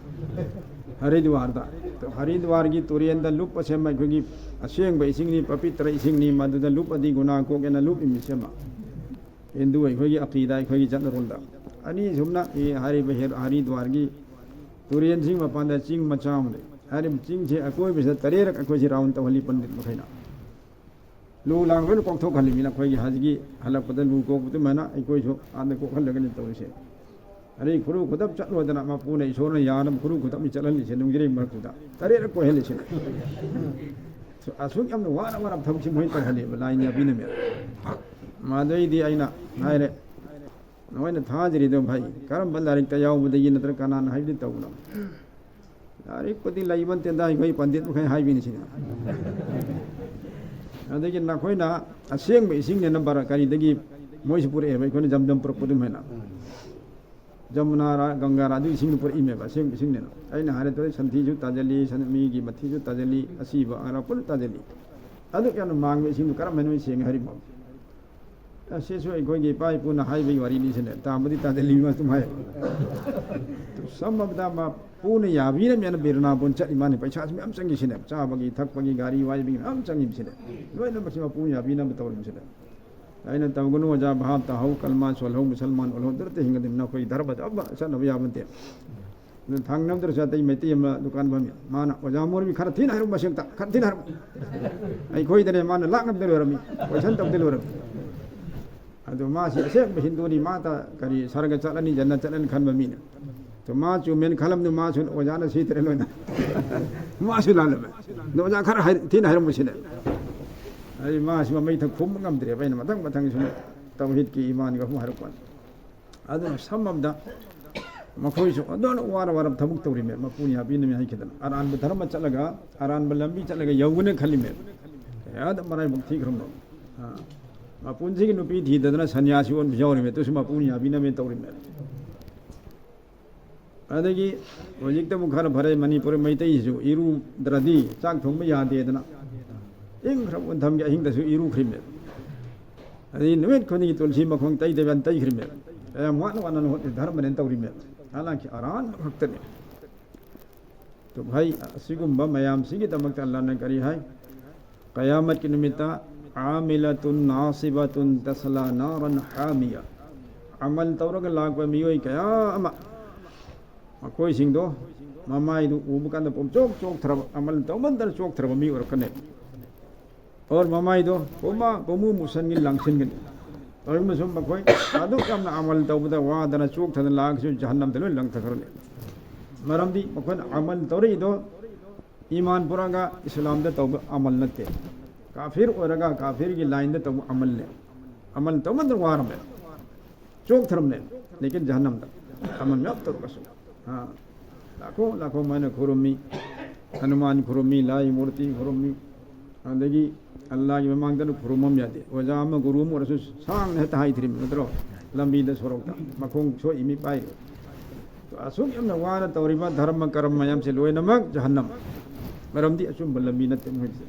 हरिद्वार दा तो हरिद्वार की तुरियन द लुप सेम की असेंग इसिंगनी पवित्र इसिंगनी मदुद लुप अदी गुना को के न लुप इमिसेमा हिंदू अखोगी अकीदा अखोगी जनरोंदा अनि जुमना ये हरिद्वार की तुरियन सिंह मपान चिंग मचाम ले हरि चिंग से अकोई बिस तरेरक अकोई राउंड तवली पंडित मखैना लू लांगल कोक थोक हलि मिना खोई हाजगी हलक पदन लू को बुत मना अकोई जो आने को खलगनि तवसे अरे खुरु खुदब चलोदना मपुने ईश्वर ने यानम खुरु खुदब चलनि से नुगिरे मरकुदा तरेरक को हेले से so asuk am wara wara thamsi moi par hale lain ya bine me madai di aina haire noina thajri do bhai karam bandari ta yaw budai yin tar kanan haidi tawna ari pati laiban te dai bhai pandit khai hai bini sin adagi na khoina aseng be sing ne number kari dagi moi se pure bhai khone jamdam par pudum hena Jamuna Ganga Raju इसिंग पर इमेबा सिंग सिंग ने आइना हारे तो संथि जु ताजली सनमी की मथि जु ताजली असीब आरा पुल ताजली अदु क्या मांग में सिंग करम में सिंग हरि बम असे सो कोई के पाई पुना हाई बई वारी नि से तामदी ताजली में तुम है तो समबदा मा पुन याबी ने मेन बिरना पुन चली माने पैसा में हम संगी सिने चा बगी थक बगी गाड़ी वाई बगी हम संगी सिने लोय न मसी मा पुन याबी न बताव सिने आइना तवगुनु वजा भाव ता हौ कलमा सोलहौ मुसलमान ओलहौ दरते हिंगदिम न कोई धर्म अब सन अब याबनते थांगनम दर सतै मेति यम दुकान बमी माना वजा मोर भी खर थिन हरु बसेंता खर थिन हरु आई कोई दने माना लांगम दर रमी वसन तब दिल रमी अदो मासी असेक हिंदूनी माता करी सरग चलनी जन्नत चलन खन बमीन तो मा चु मेन खलम नु मा सुन ओजाना सीतरे लोना मा सु लाल में नो जा खर तीन हर मुसिने अरे मा सु मई थ खुम ngam dre bain matang matang sun tauhid ki iman ga hum har kwan adu samamda makoi su adon war war thabuk tawri me mapuni habin me haikidan aran bu dharma chalaga aran bu lambi chalaga yawune khali me ya da marai mukti khrum no ha mapunji ki nupi thi dadana sanyasi on bjawri me to su mapuni habin me tawri me adagi project mu khar bhare manipur maitai su iru dradi chak thong me ya de dana ing khram on tham ge hing da su iru khrim me adi nuet khoni tulsi makhong tai de ban tai khrim me ya mwan wan no dharma nen tawri me हालांकि आरान भक्त ने तो भाई सिगुम्बा मयाम सिगी तमक अल्लाह ने करी है क़यामत की निमित्ता आमिलतुन नासिबतुन तसला नारन हामिया अमल तौरग लाग पे मियोई कया अमा कोई सिंह दो ममाई दो उब का पम चोक चोक थरब अमल तौमन दर चोक थरब मी और कने और ममाई दो पोमा पोमु मुसन गिन लांगसिन गिन और मुसुम बकोई अदु कमना अमल तौबदा वादना चोक थन लाग सु जहन्नम तलो लंग थकरले मरमदी बकोन अमल तौरी दो ईमान पुरागा इस्लाम द तौब अमल नते काफिर ओरगा काफिर की लाइन द तौब अमल ने अमल तौमन दर वार में चोक थरम ने लेकिन जहन्नम द अमल में अब तो कसो हां लाखों लाखों माने खुरमी हनुमान खुरमी लाई मूर्ति खुरमी अंदगी अल्लाह की मांग दन खुरुमम यादे वजाम गुरुम और सांग ने ताई थ्री मतलब लंबी द सोरौता मखोंग छो इमी पाई तो असुम यम वाना तौरिबा धर्म कर्म मयम से लोय नमक जहन्नम मरमदी असुम लंबी नते मुझे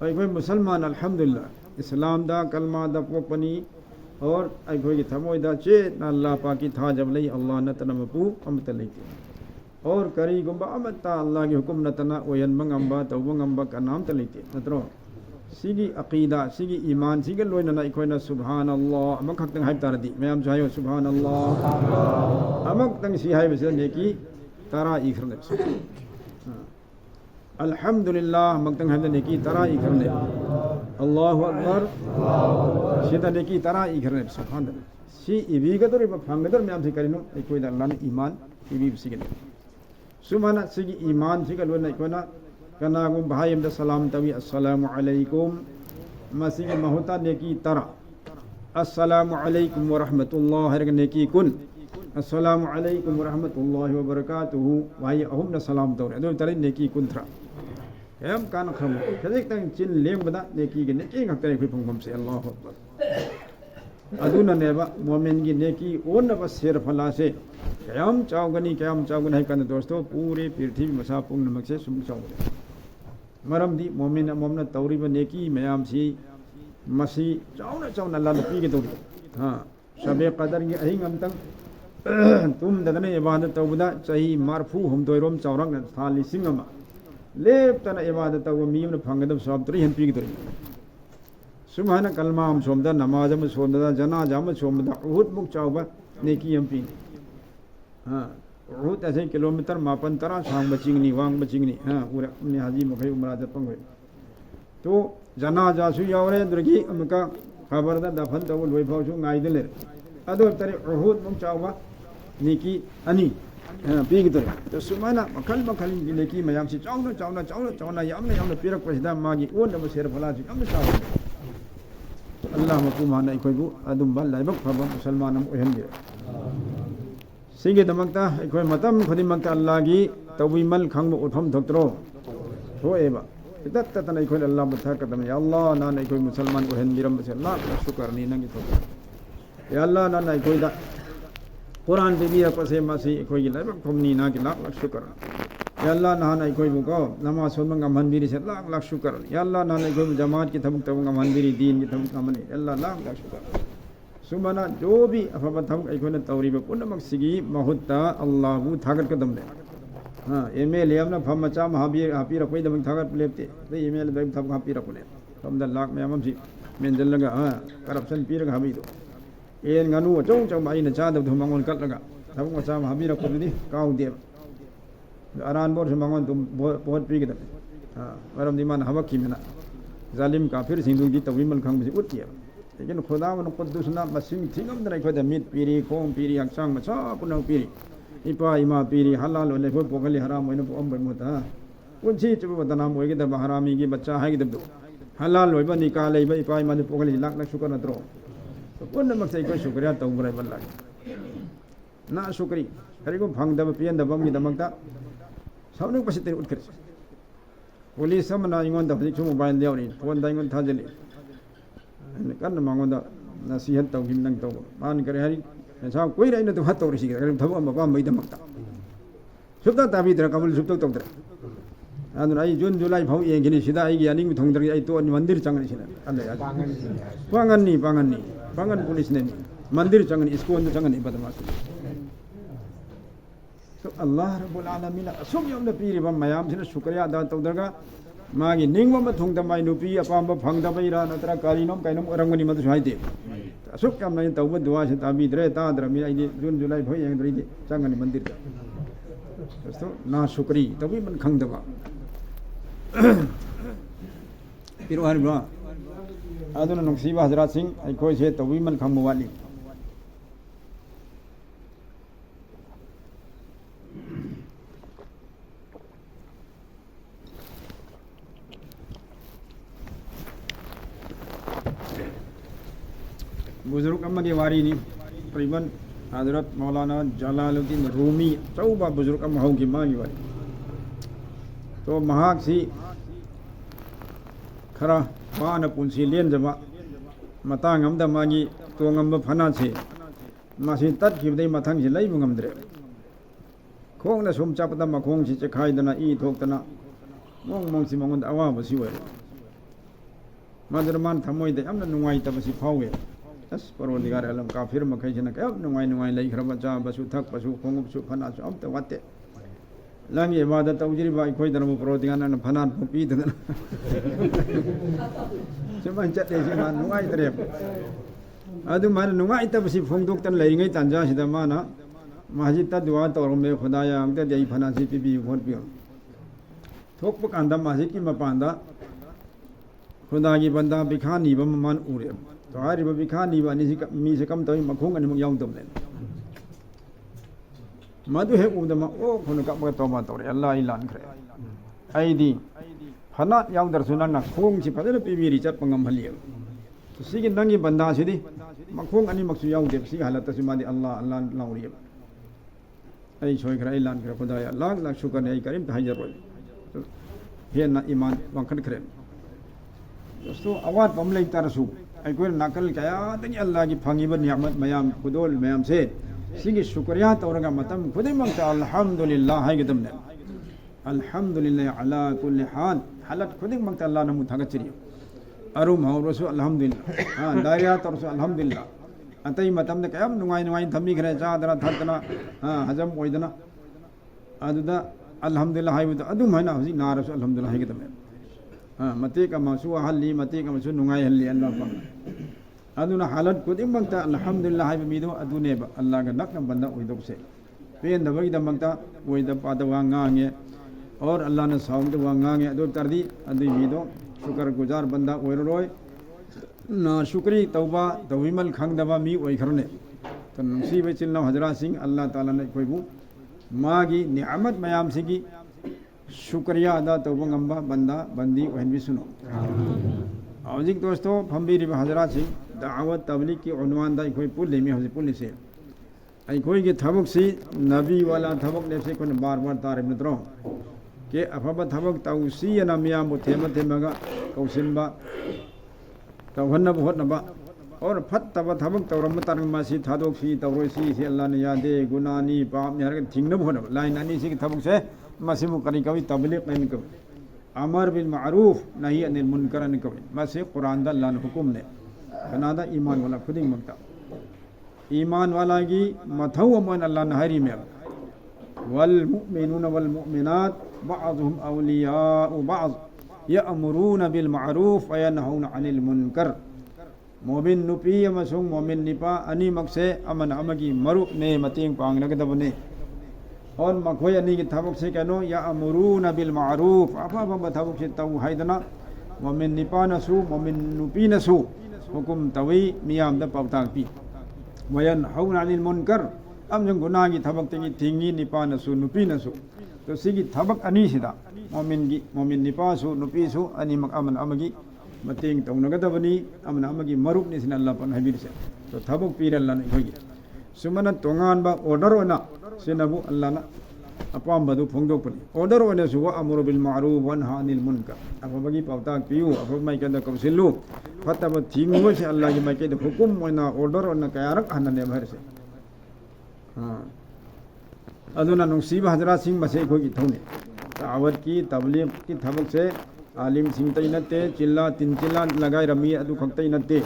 आई कोई मुसलमान अल्हम्दुलिल्लाह इस्लाम दा कलमा दा पोपनी और आई कोई थमोय दा चे अल्लाह पाकी था जब लई अल्लाह नतनम पू अमत लेते और करी गुंबा अमता अल्लाह की हुक्म नतना ओयन मंगंबा तौबंगंबा का नाम तलेते नतरो सिगी अकीदा सिगी ईमान सिगी लोइना इकोइना सुभान अल्लाह अमक खक्तंग हाइब तारदी मयाम जायो सुभान अल्लाह अमक तंग सी हाइब से नेकी तारा इखरने अल्हम्दुलिल्लाह मक्तंग हाइब नेकी तारा इखरने अल्लाहु अकबर सीता नेकी तारा इखरने सुभान अल्लाह सी इबी गदर इब फंगदर मयाम से करिनो इकोइना अल्लाह ने ईमान इबी सिगी सुमाना सिगी ईमान सिगी लोइना इकोइना कनागुम भाई अमद सलाम तवी अस्सलामु अलैकुम मसीह महुता नेकी तरा अस्सलामु अलैकुम व रहमतुल्लाह हर नेकी कुन अस्सलामु अलैकुम व रहमतुल्लाहि व बरकातुहु भाई अहुम न सलाम तौर अदो तरे नेकी कुन थरा एम कान खम खजिक तंग चिन लेम बदा नेकी के नेकी खतरे फि फंगम से अल्लाहु अकबर अदुना नेबा मोमिन की नेकी ओन बस शेर फला से कयाम चावगनी है कन दोस्तों पूरे पृथ्वी मसा पुंग नमक से सुम चावगनी मरमदी मोमिन मोमन तौरीब नेकी मयाम सी मसी चावना चावना अल्लाह पी के तौरी हां सबे कदर की अहिंग अमतंग तुम ददने इबादत तौबदा चाही मारफू हम दोइरोम चावरंग थाली सिंगमा लेप तना इबादत तौ मीम न फंगदम सब तरी हन पी के तौरी सुबहाना कलमा हम सोमदा नमाज हम सोमदा जनाजा हम सोमदा उहुद मुक चावबा नेकी हम पी हां उहुद ऐसे किलोमीटर मापन तरा सांग बचिंगनी वांग बचिंगनी हां पूरा अपने हाजी मखई उमरा जपंग तो जनाजा सु यावरे दुर्गी अमका खबर दा दफन तो लोई फाव सु गाई दले अदो तरे उहुद मुक चावबा नेकी अनि पी के तौरी तो सुमाना मखल मखल नेकी मयाम से चावना यामने पिरक पसिदा मागी ओन न शेर फला सु यामने चाव अल्लाह मकुमाना इकोइबु अदुम्बा लाइबक फबा मुसलमान हम ओहनगे सिंगे दमकता इकोइ मतम खदिमकता अल्लाह की तवीमल खंग उठम थोत्रो होएबा इदत तन इकोइ अल्लाह बथा कदम या अल्लाह ना इकोइ मुसलमान ओहन बिरम से अल्लाह शुक्र नी नंगी थो या अल्लाह ना इकोइ दा कुरान पे भी अपसे मसी इकोइ की लाइबक फमनी ना की लाख शुक्र या अल्लाह ना इकोइ बुको नमाज सोमंग मनबिरी से लाख शुक्र या अल्लाह ना इकोइ जमात की थमुक तमुक मनबिरी दीन की थमुक मने अल्लाह लाख शुक्र सुमना जो भी अफबा थमुक इकोइ तौरीब पुनमक सिगी महुत्ता अल्लाह बु थागत कदम ले हां एमएल यामना फम मचा महाबी हापी रकोइ दम थागत लेपते ते एमएल दम थम हापी रकोले फम द लाख में अमम सी मेंजल लगा हां करप्शन पीरग हाबी दो एन गनु चौ चौ माई न चादब धमंगोन कट लगा थमुक मचा महाबी रकोदी काउ दे अरान बोर से मंगोन तुम बहुत पी के हां वरम दिमान हवक की मेना जालिम काफिर सिंधु की तवीमल खंग से उठिए लेकिन खुदा मन कुद्दुसना मसिंग थिंगमदना अखोदा मिट पीरी खोंग पीरी हक्चांग मसा पुनौ पीरी इपा इमा पीरी हलाल ओने खो पोगली हराम ओने पोम बमुता पुंसी चुब बदनाम ओइगेदब हरामी की बच्चा हाइगेदब हलाल ओइबा निका लेबा इपा इमा पोगली लाख लाख शुक्र नत्रो तो पुनमक से कोई शुक्रिया तौब्रै बल्ला ना शुक्री करिगो फंगदब पियनदब मी दमकता साउनु पसिते उठकर पुलिस समना इंगोन द हजिक मोबाइल देवरी फोन दा इंगोन थाजली कन्न मांगोदा नसीहत तौगिम नंग तौ मान करे हरि साब कोई रैन तो हत तौरिसी करे थब अम बा मै दमकता सुबदा ताबिद्र कबुल सुबतो तौद्र अदुन आई जून जुलाई भाव येंगिनी सिदा आई यानिंग थोंद्र आई तो मंदिर चंगनी सिना अल्ले पांगन पुलिस ने मंदिर चंगनी स्कूल चंगनी बदमाश तो अल्लाह रब्बुल आलमीन असुम यमना पीरी बम मयाम सिना शुक्रिया अदा तौदरगा मागी निंगम थोंद माई नुपी अपाम फंगदबैरा नत्र कारिनोम काइनोम अरंगनी मदु हाइदे असुक यमना तौब दुआ से ताबिद्रे ताद्र मी आई जून जुलाई भाव येंद्री चंगनी मंदिर दोस्तों ना शुक्री तभी मन खंगदबा पिरो हरबा अदुन नुक्सीबा हजरत सिंह अखोय से तभी मन खंगबा वाली बुजुर्ग अम्मा की वारी नी करीबन हजरत मौलाना जलालुद्दीन रूमी चौबा बुजुर्ग अम्मा होगी माँ की वारी तो महाक सी खरा माँ न पुंसी लेन जबा मतांग अमदा मागी तो ngam फना से मासी तट खिबदे मथंग से लई बुंगमद्रे खोंग न सोम चापदा मखोंग से चखाइदना ई थोक्तना मोंग सी मंगन अवा बसी वे मदरमान थमोइदे यमना नुंगाई तबसी फावे अस परवदिगार आलम काफिर मखैजना कयम नुंगाई लई खरबा चा बसु थक बसु खोंग बसु फना सु अमत वाते लंगी इबादत तौजरी बा कोई धर्म परवदिगार न फना पी दना सेमान चते सेमान नुंगाई तरे अदु मान नुंगाई तबसी फोंदोक्तन लैरिङै तांजा सिदा माना माजिद ता दुआ तौरमे खुदाया अंगते देई फना सि पीबी फोन पियो थोकप कांदा माजिद की मपांदा खुदा की बंदा बिखानी बम मान उरे तो हारिब बिखानी बा निसि मी से कम तोई मखोंग अनि मुक याउं तमने मधु हे उदम ओ खुन का ब तोमा तोरे अल्लाह इलान खरे आईदी फना याउं दरसु नंग खोंग सि फदर पीबीरी चत पंगम हलिय तो सिगी नंगी बंदा सिदी मखोंग अनि मक्सु याउं दे सिगी हालत सि मादी अल्लाह अल्लाह लाउरी आई सोय खरे इलान खरे खुदाया लाख लाख शुक्र ने करीम हाजिर रोय हे ना ईमान वंखन खरे दोस्तों आवाज बमले तरसु अखोय नाकल कया तंग अल्लाह की फंगिब नियामत मयाम खुदोल मयाम से सिगी शुक्रिया तौरगा मतम खुदे मंगता अल्हम्दुलिल्लाह है गदमने अल्हम्दुलिल्लाह अला कुल्ली हाल हालत खुदे मंगता अल्लाह नमु थागचरी अरु महरसु अल्हम्दुलिल्लाह हां दारिया तरसु अल्हम्दुलिल्लाह अतई मतम ने कयम नुंगाई थमी खरे चादरा थतना हां हजम ओइदना अदुदा अल्हम्दुलिल्लाह हाइबुद अदुम हैना हजि नारसु अल्हम्दुलिल्लाह है गदमने हां मते का मसु हल्ली मते का मसु नुंगाई हल्ली अल्लाह पा अदुना हालत खुदिम मंगता अल्हम्दुलिल्लाह हाइब मीदो अदुने अल्लाह का नक बंदा ओइदोक से पेन दबगी दमंगता ओइद पाद वांगांगे और अल्लाह ने साउंड वांगांगे अदु तरदी अदु मीदो शुक्र गुजार बंदा ओइरोय ना शुक्री तौबा तौहिमल खंगदबा मी ओइखरने तो नुसी बेचिलना हजरत सिंह अल्लाह ताला ने कोइबु मागी नियामत मयाम सिगी शुक्रिया अदा तौबा गंबा बंदा बंदी ओहनबी सुनो हौजिक दोस्तों फंबीरी हजरत सिंह दावत तबलीग की उन्वान दा कोई पुल्ले में हौजी पुल्ले से आई कोई के थबक सी नबी वाला थबक ने से कोन बार-बार तारे मित्रों के अफबा थबक तौसी ना मियाम थेम थेमगा कौसिनबा तौहन्नब होतनबा और फत्तबा थबक तौरम तरंग मासी थादोक सी तौरोसी से अल्लाह ने यादे गुनानी पाप ने हर थिंगनब होनब लाइन अनी सी थबक से मसिमु करी कवि तबलीग नहीं कवि अमर बिल मारूफ नहीं अनिल मुनकर ने कवि मसे कुरान दा अल्लाह ने हुकुम ने कनादा ईमान वाला खुदिंग मंगता ईमान वाला की मथौ अमन अल्लाह ने हरी में वल मुमिनून वल मुमिनात बअज़ुहुम औलियाउ बअज़ यअमुरून बिल मारूफ व यनहून अनिल मुनकर मोमिन नुपी अमसुंग मोमिन निपा अनि मक्से अमन अमगी मरुप ने मतेंग पांगनगदबने और मखोय अनि की थबक से कनो यअमुरून बिल मारूफ अफा थबक से तौ हाइदना मोमिन निपा नसु मोमिन नुपी नसु हुकुम तवी मियाम द पावताक पी वयन हौना अनिल मुनकर अमजंग गुनागी थबक तेगी थिंगी निपानसु नुपीनसु तो सिगी थबक अनी सिदा मोमिन निपासु नुपीसु अनिमक अमन अमगी मतेंग तौनगदबनी अमन अमगी मरुप निसिन अल्लाह पन हबीरसे तो थबक पीरल्लान इखोगी सुमन तोंगान बा ऑर्डर ओना सिनबु अल्लाह ना अपाम बदु फोंगदोपनी ऑर्डर ओने सुवा अमरु बिल मारूफ वन हानिल मुनकर अफबगी पावताक पियु अफब माइकेद कौसिल्लु फतब थिंगो से अल्लाह की माइकेद हुकुम ओना ऑर्डर ओना कयारक हनने भरसे अदुना नुसीब हजरा सिंह मसे कोई थौने दावत की तबलीग की थबक से आलिम सिंह तई नते चिल्ला तीन चिल्ला लगाई रमी अदु खक्तई नते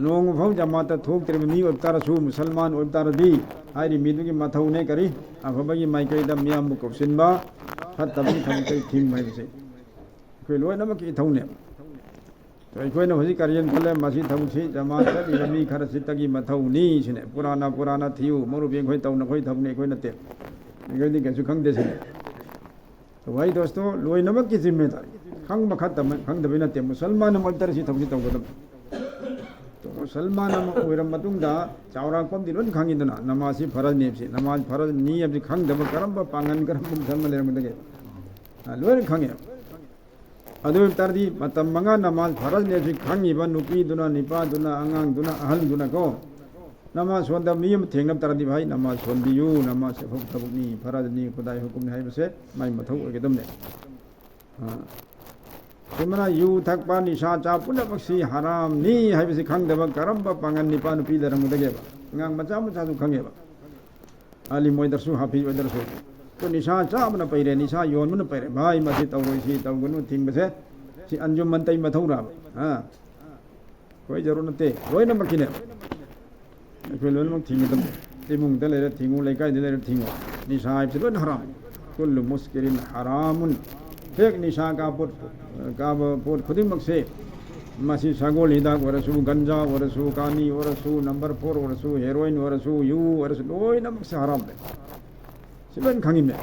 नोंग फौ जमात थोक तेरे मी उतारसु मुसलमान उतारदी हाइरी मीदुगी मथौने करी अफबगी माइकेद मियाम कौसिनबा फतबगी थमतई थिंग माइसे कोई लोइनमक की थौने तो अखोना हजी करियन खले मसी थौसी जमात रमी खर सितगी मथौनी सिने पुराना थियु मरु बेंग खोई तौन खोई थौने खोई नते निगदी केसु खंगदे सिने तो भाई दोस्तों लोइनमक की जिम्मेदारी खंग मखतम खंगदबे नते मुसलमान मल्तर सि थौसी तौगदम तो मुसलमान ओइरम मतुंगदा चावरापम दिलोन खंगिदना नमाजी फरज नेबसि नमाज फरज नी अबि खंगदब करम पांगन करम मुसलमान लेरमदगे लोइन खंगे अदु तरदी मतम मंगा नमाज फरज नेबसि खंगिबा नुपी दुना निपा दुना अंगांग दुना अहल दुना को नमाज सोंदा मियम थेंगनम तरदी भाई नमाज सोंदियु नमाज से फक तबनी फरज नी खुदाई हुकुम ने हाइबसे माइ मथौ ओगेदमने सिमना यू थकपा निशा चा पुनमक्सी हराम नी हाइबसे खंगदब करम पांगन निपा नुपी दरमदगेबा अंगांग मचा मचा सु खंगेबा आली मोइदरसु हाफिज ओइदरसु तो निशा चाबन पैरे निशा योनमन पैरे भाई मसी तौरोइसी तौगनु थिंगबसे सि अंजुम मनतै मथौरा कोई जरूर नते लोइना मकिने कोई लोइना मक थिंगदम तिमुंग द लेरे थिंगु लेकाय दे लेरे थिंगु निशा हाइबसे लोइन हराम कुल्लु मुस्किरिन हरामुन फेक निशा का पोट खुदिमक से मसी सगोल हिदाक वरसु गंजा वरसु कानी Varisu number 4 Varisu heroin Varisu you Varisu लोइना मक से हराम ले सिबन खंगिमे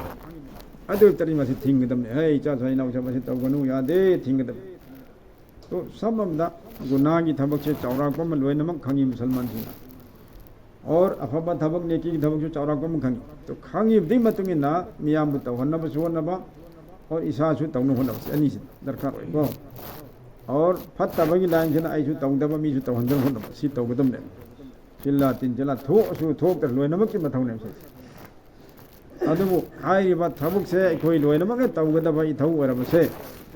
अदु तरी मसी थिंगदमने हे इचा साइना उचा मसी तौगनु यादे थिंगदम तो सबमदा गुनाह की थबक से चौराकोम लोइनमक खंगी मुसलमान सिंह और अफबा थबक नेकी की थबक से चौराकोम खंगी तो खंगी दी मतुंगिना मियाम तौहनब सुवनबा और इसासु तौनु होनब अनी दरकार होइको और फतबगी लाइन से आइसु तौदब मीसु तौहनदब होनब सि तौगदमने चिल्ला तीन चिल्ला थोसु थोक तर लोइनमक की मथौने से अदुबु हाइरिबा थबक से कोई लोइनमक तौगदब इथौ ओरबसे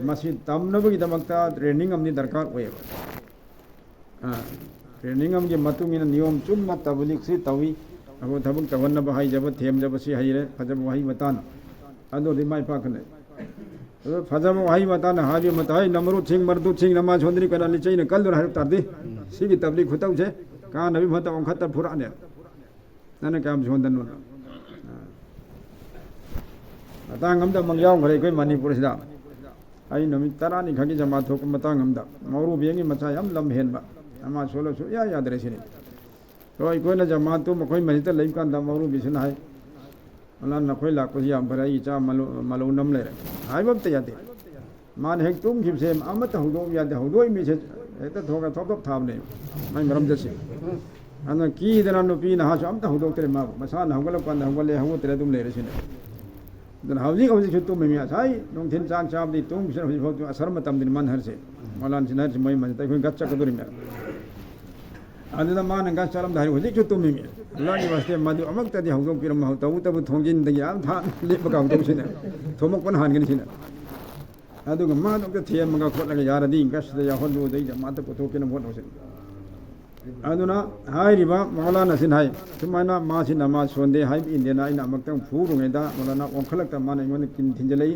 मसी तमनबगी दमकता ट्रेनिंग अमनि दरकार होयबा ट्रेनिंग अमगे मतुंगिना नियम चुम्मा तबलिक से तवी अब थबक तवन्नब हाइ जब थेम जब से हाइरे फजब वही मतान अदो रिमाइ पाखने फजब वही मतान हाबि मताई नमरु थिंग मरदु थिंग नमाज होंदरी कना लिचैन कलदर हाइब तादे सिगी तबलिक खुतौ छे का नबी मत ओंखत फुराने नने काम जोंदन नो अतांग अमदा मंगयाव घरे कोई मणिपुर सिदा आई नमित तरानी खगी जमा थोक मतांग अमदा मौरु बेंगी मचा यम लम हेनबा अमा सोलो सु या याद रेसिने तो आई कोई न जमा तो मखोई मनित लेब कान दा मौरु बिसन हाय अला नखोई लाको या भराई चा मलो नम ले हाइबम त यादे मान हेक तुम खिबसे अमत हौदो यादे हौदोई मिसे हेत थोगा थोप थाबने मै मरम जसे अन की दना नुपी न हासु अमत हौदो तेरे मा मसा न हौगल कान हौगले हौ तेरे तुम ले रेसिने दन हौजी छु तुम मिया साई नोंथिन चाक चाबदी तुम बिसन हौजी भौ असर मतम दिन मन हरसे मलान सिन हरसे मै मन तै कोई गच्चा कदुरी मे अदुदा मान गा चलम धारी हौजी छु तुम मिया लानि वास्ते मदु अमक तदि हौदो पिरम हौ तौ तब थोंजिन द याम था लेप का हौदो सिने थोमक पन हानगनि सिने अदुगा मा दो के थियम गा खोलगा यारदी गस द या होदो दै ज मात को थोकेन भोट होसिन अदुना हाइरिबा मौलाना सिन हाइ सुमाना मासि नमाज सोंदे हाइ इंडियन आइना अमक्तं फुरुङेदा मौलाना ओंखलक्ता माने मन किन थिंजलै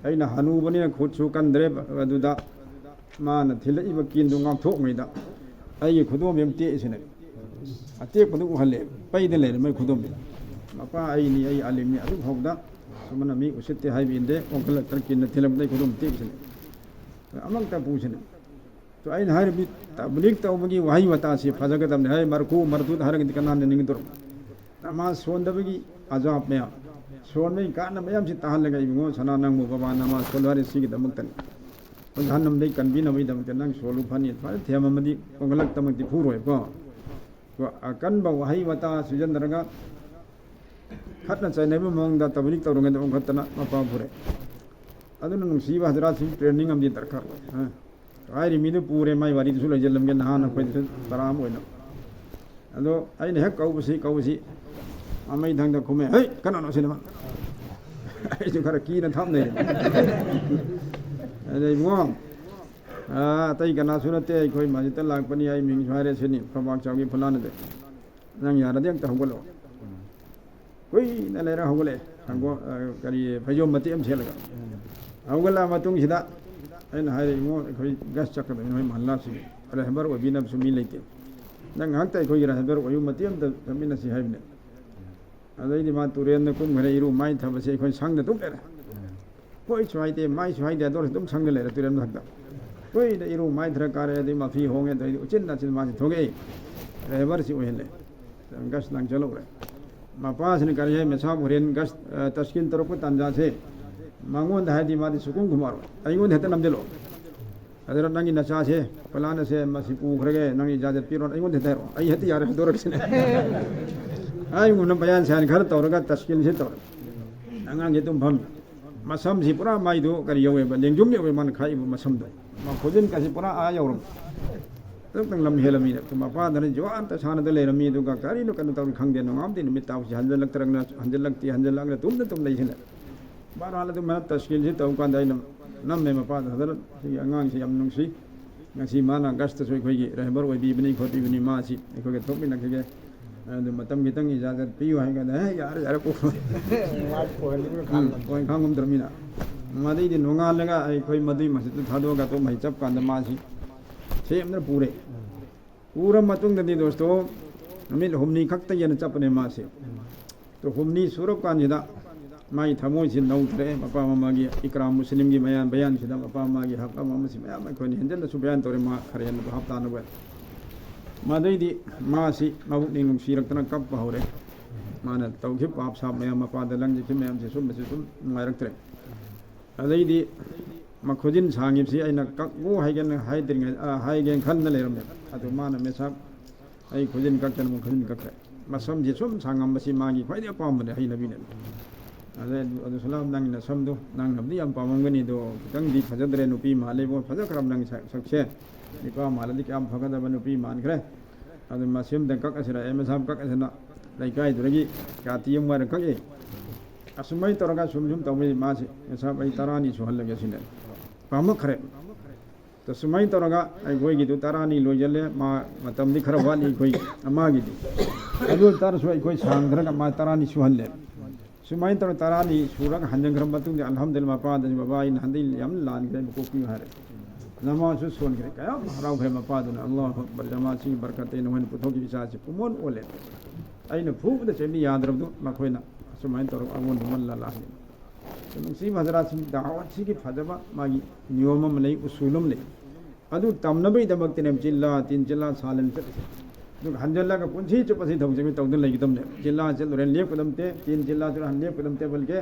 आइना हनुबनि खुदसु कंद्रे अदुदा मान थिलइबा किन दु ngam थोकमेदा आई खुदोम यम ते सिने अते पदु उहले पैदे ले मै खुदोम मपा आई नि आई आलिमनि अदु होगदा सुमना मी उसिते हाइ बिंदे ओंखलक्ता किन थिलम दे खुदोम ते सिने अमक्ता पुसिने तो आई हाइर बि तबलीग तौबगी वही वता से फजगदम है मरकू मरदूद हरग कना निंग दुर नमाज सोंदबगी अजाब में सोन में कान मयम से ताहल लगाई गो सना नंग बाबा नमाज सोलवारे सिगी दमक्तन คนนำได้กันวินาวิดำกันนั่งโซลูพันนี่ฟ้าเทียมมันดีองค์ลักตะมันที่ผู้รวยก็กันบอกว่าให้วัตาสุจันทร์ก็ขัดนั่นใจในเมื่อมองดาตะวันนี้ตัวรงเงินองค์ขัดนะมาป้าผู้รวยอันนั้นนุ่งสีว่าจะรัดสิเทรนนิ่งอันดีตระการไอ้ริมิดผู้รวยไม่วารีสุลเจริญกันหานักเป็นตรามวยนะอันนั้นไอ้เนี่ยเขาบุษีอาไม่ทางตะคุมเฮ้ยกันนั่นสินะไอ้จุกขารกีนั่นทำเนี่ยไอ้ม่วงแต่อีกกันนะสุนัขเตะคอยมาจิตลากปนีไอ้มิงชายเรศนี่พระบางเจ้ากิพลานเตะนั่งยาระเดียงตะหงกโลคุยนั่นเลยนะหงกเลยหงกกะดีพยมมาเตะมเชลกันหงกละมาตุงสิดาไอ้นั่นไอ้ม่วงคอยกัสจักรเป็นไอ้มันลาสิอะไรเหมือนว่าบินับสุมิเลยเตะนั่งหักแต่คอยอะไรเหมือนว่าอยู่มาเตะมแต่ไม่น่าสิให้เนี่ยอะไรที่มาตุเรียนกุ้งอะไรรู้ไม่ทำเสียคนสั่งเด็ดตุ๊กเลยคุยช่วยเตะไม่ช่วยเด็ดตัวตุ้มสั่งเลยตุเรียนหักแต่คุยได้รู้ไม่ทระการอะไรมาฟีห้องเงี้ยตัวอุจินนั่นสิมาสิทุกเอ้เรื่องบัตรสิโอเห็นเลยกัสนั่งเจริญเลยมาป้าสินการยัยไม่ทราบเรียนกัสตัสกินตรุกุตันจ่าเช่มังวนได้ที่มาที่สุขุมกุมารไอ้คนเห็นแต่นำเดลอะไรนั่งกินนัชชาเช่พลานเช่มาสิปูกระเกนั่งกินจ่าเจ็ดปีรอนไอ้คนเห็นแต่ไอ้เห็นที่ยาร์ตัวรักสิเนี่ยไอ้คนนั้นพยานเสียนขัดตัวรักตัสกินเช่ตัวนั่งกินตุ้มพัมมาซ้ำสิปราไม่ดูกันยาวเองเลี้ยงยุ่งเยอะมันใครมาซ้ำดูมาขยินกันสิปราอายาวรำตั้งลำเฮลมีเนี่ยมาป้าดันจวนแต่ชาณตัวเลยลมีดูกันการีนุกันตัวขังเดียนงามดินมิตรเอาสิหันจัลลักตรังนะหันจัลลักตีหันจัลลักเลยตุ้มเลยใช่ไหมบ้านเราตุ้มมันตัสกินสิตัวกันได้น้ำไม่มาป้าดันสิงานสิยำนุ่งสิงานสิมานักัสต์สวยคุยกี่เรื่องบริวารบีบนี่คนบีบนี่มาสิไอ้คนเก็ทุบนี่นักเก็ดูมาตั้งกี่ตั้งอิจฉาจะพิวให้กันเฮ้ยยาร์กูकोई खाम हम धर्मीना मादी दिन होगा लगा आई कोई मदी मस्जिद था दो का तो भाई जब कांद मासी छे अंदर पूरा मतुंग दे दोस्तों हमें हमनी खक्ता ये न चपने मासे तो हमनी सूरब कांजिदा माई थमो से नौतरे पापा मामा की इकराम मुस्लिम की बयान सिदा पापा मामा की हफ्ता मामा से बयान कोई नहीं हंजन तो बयान तोरे माँ खरे न हफ्ता न बयान मादी मासी माबुक निंग सीरक्तना कब पहुरे माना तौखिब आप साहब मैं मपाद लंग जिसे मैं हमसे सुन मायरक्तरे अदयदी मखुजिन सांगिब से अना ककबो हाइगन हाइगन खन लेरमे अदु माना मे साहब आई खुजिन कक्तन मखुजिन कक्रे मसम जे सुम सांगम बसी मागी फाइदे पामबने हाइ नबीने अदु सलाम नंग न समदो नंग नबदी यम पामंगनी दो तंग दी फजदरे नुपी माले बो फजकरम नंग सक्से निपा मालदी काम फगदब नुपी मानखरे अदु मसिम दं कक असरा एम साहब कक असना लाइकाई दुरगी कातियम वर कगे असुमई तोरगा सुमजुम तौमे मासे ऐसा भाई तरानी सुहल लगे सिने पामक खरे तो सुमई तोरगा आई गोई गी तो तरानी लोजले मा मतम नि खरा वाली कोई अमा गी दी अदु तर सोई कोई सांगरगा मा तरानी सुहल ले सुमई तोर तरानी सुरग हंजन खरम बतुंग अल्हम्दुलिल्लाह पाद बाबा इन हंदी यम लान के को की हारे नमाज सुन के कया हराव है मपादन अल्लाह अकबर जमासी बरकते नवन पुथो की विचार से पुमोन ओले अने फूबद चेमी यादरबदु मखोइना सुमाइन तोर अगोन मल्ला लाहि नुसी हजरात दावत की फजबा मागी नियम ले उसूलम ले अदु तमनबई दमक्तने जिल्ला तीन जिल्ला सालन चलसे दु हंजल्ला का पुंसी चपसी थौजे में तौदन लेगिदमने जिल्ला चल रेन लेपदमते तीन जिल्ला चल हन लेपदमते बलके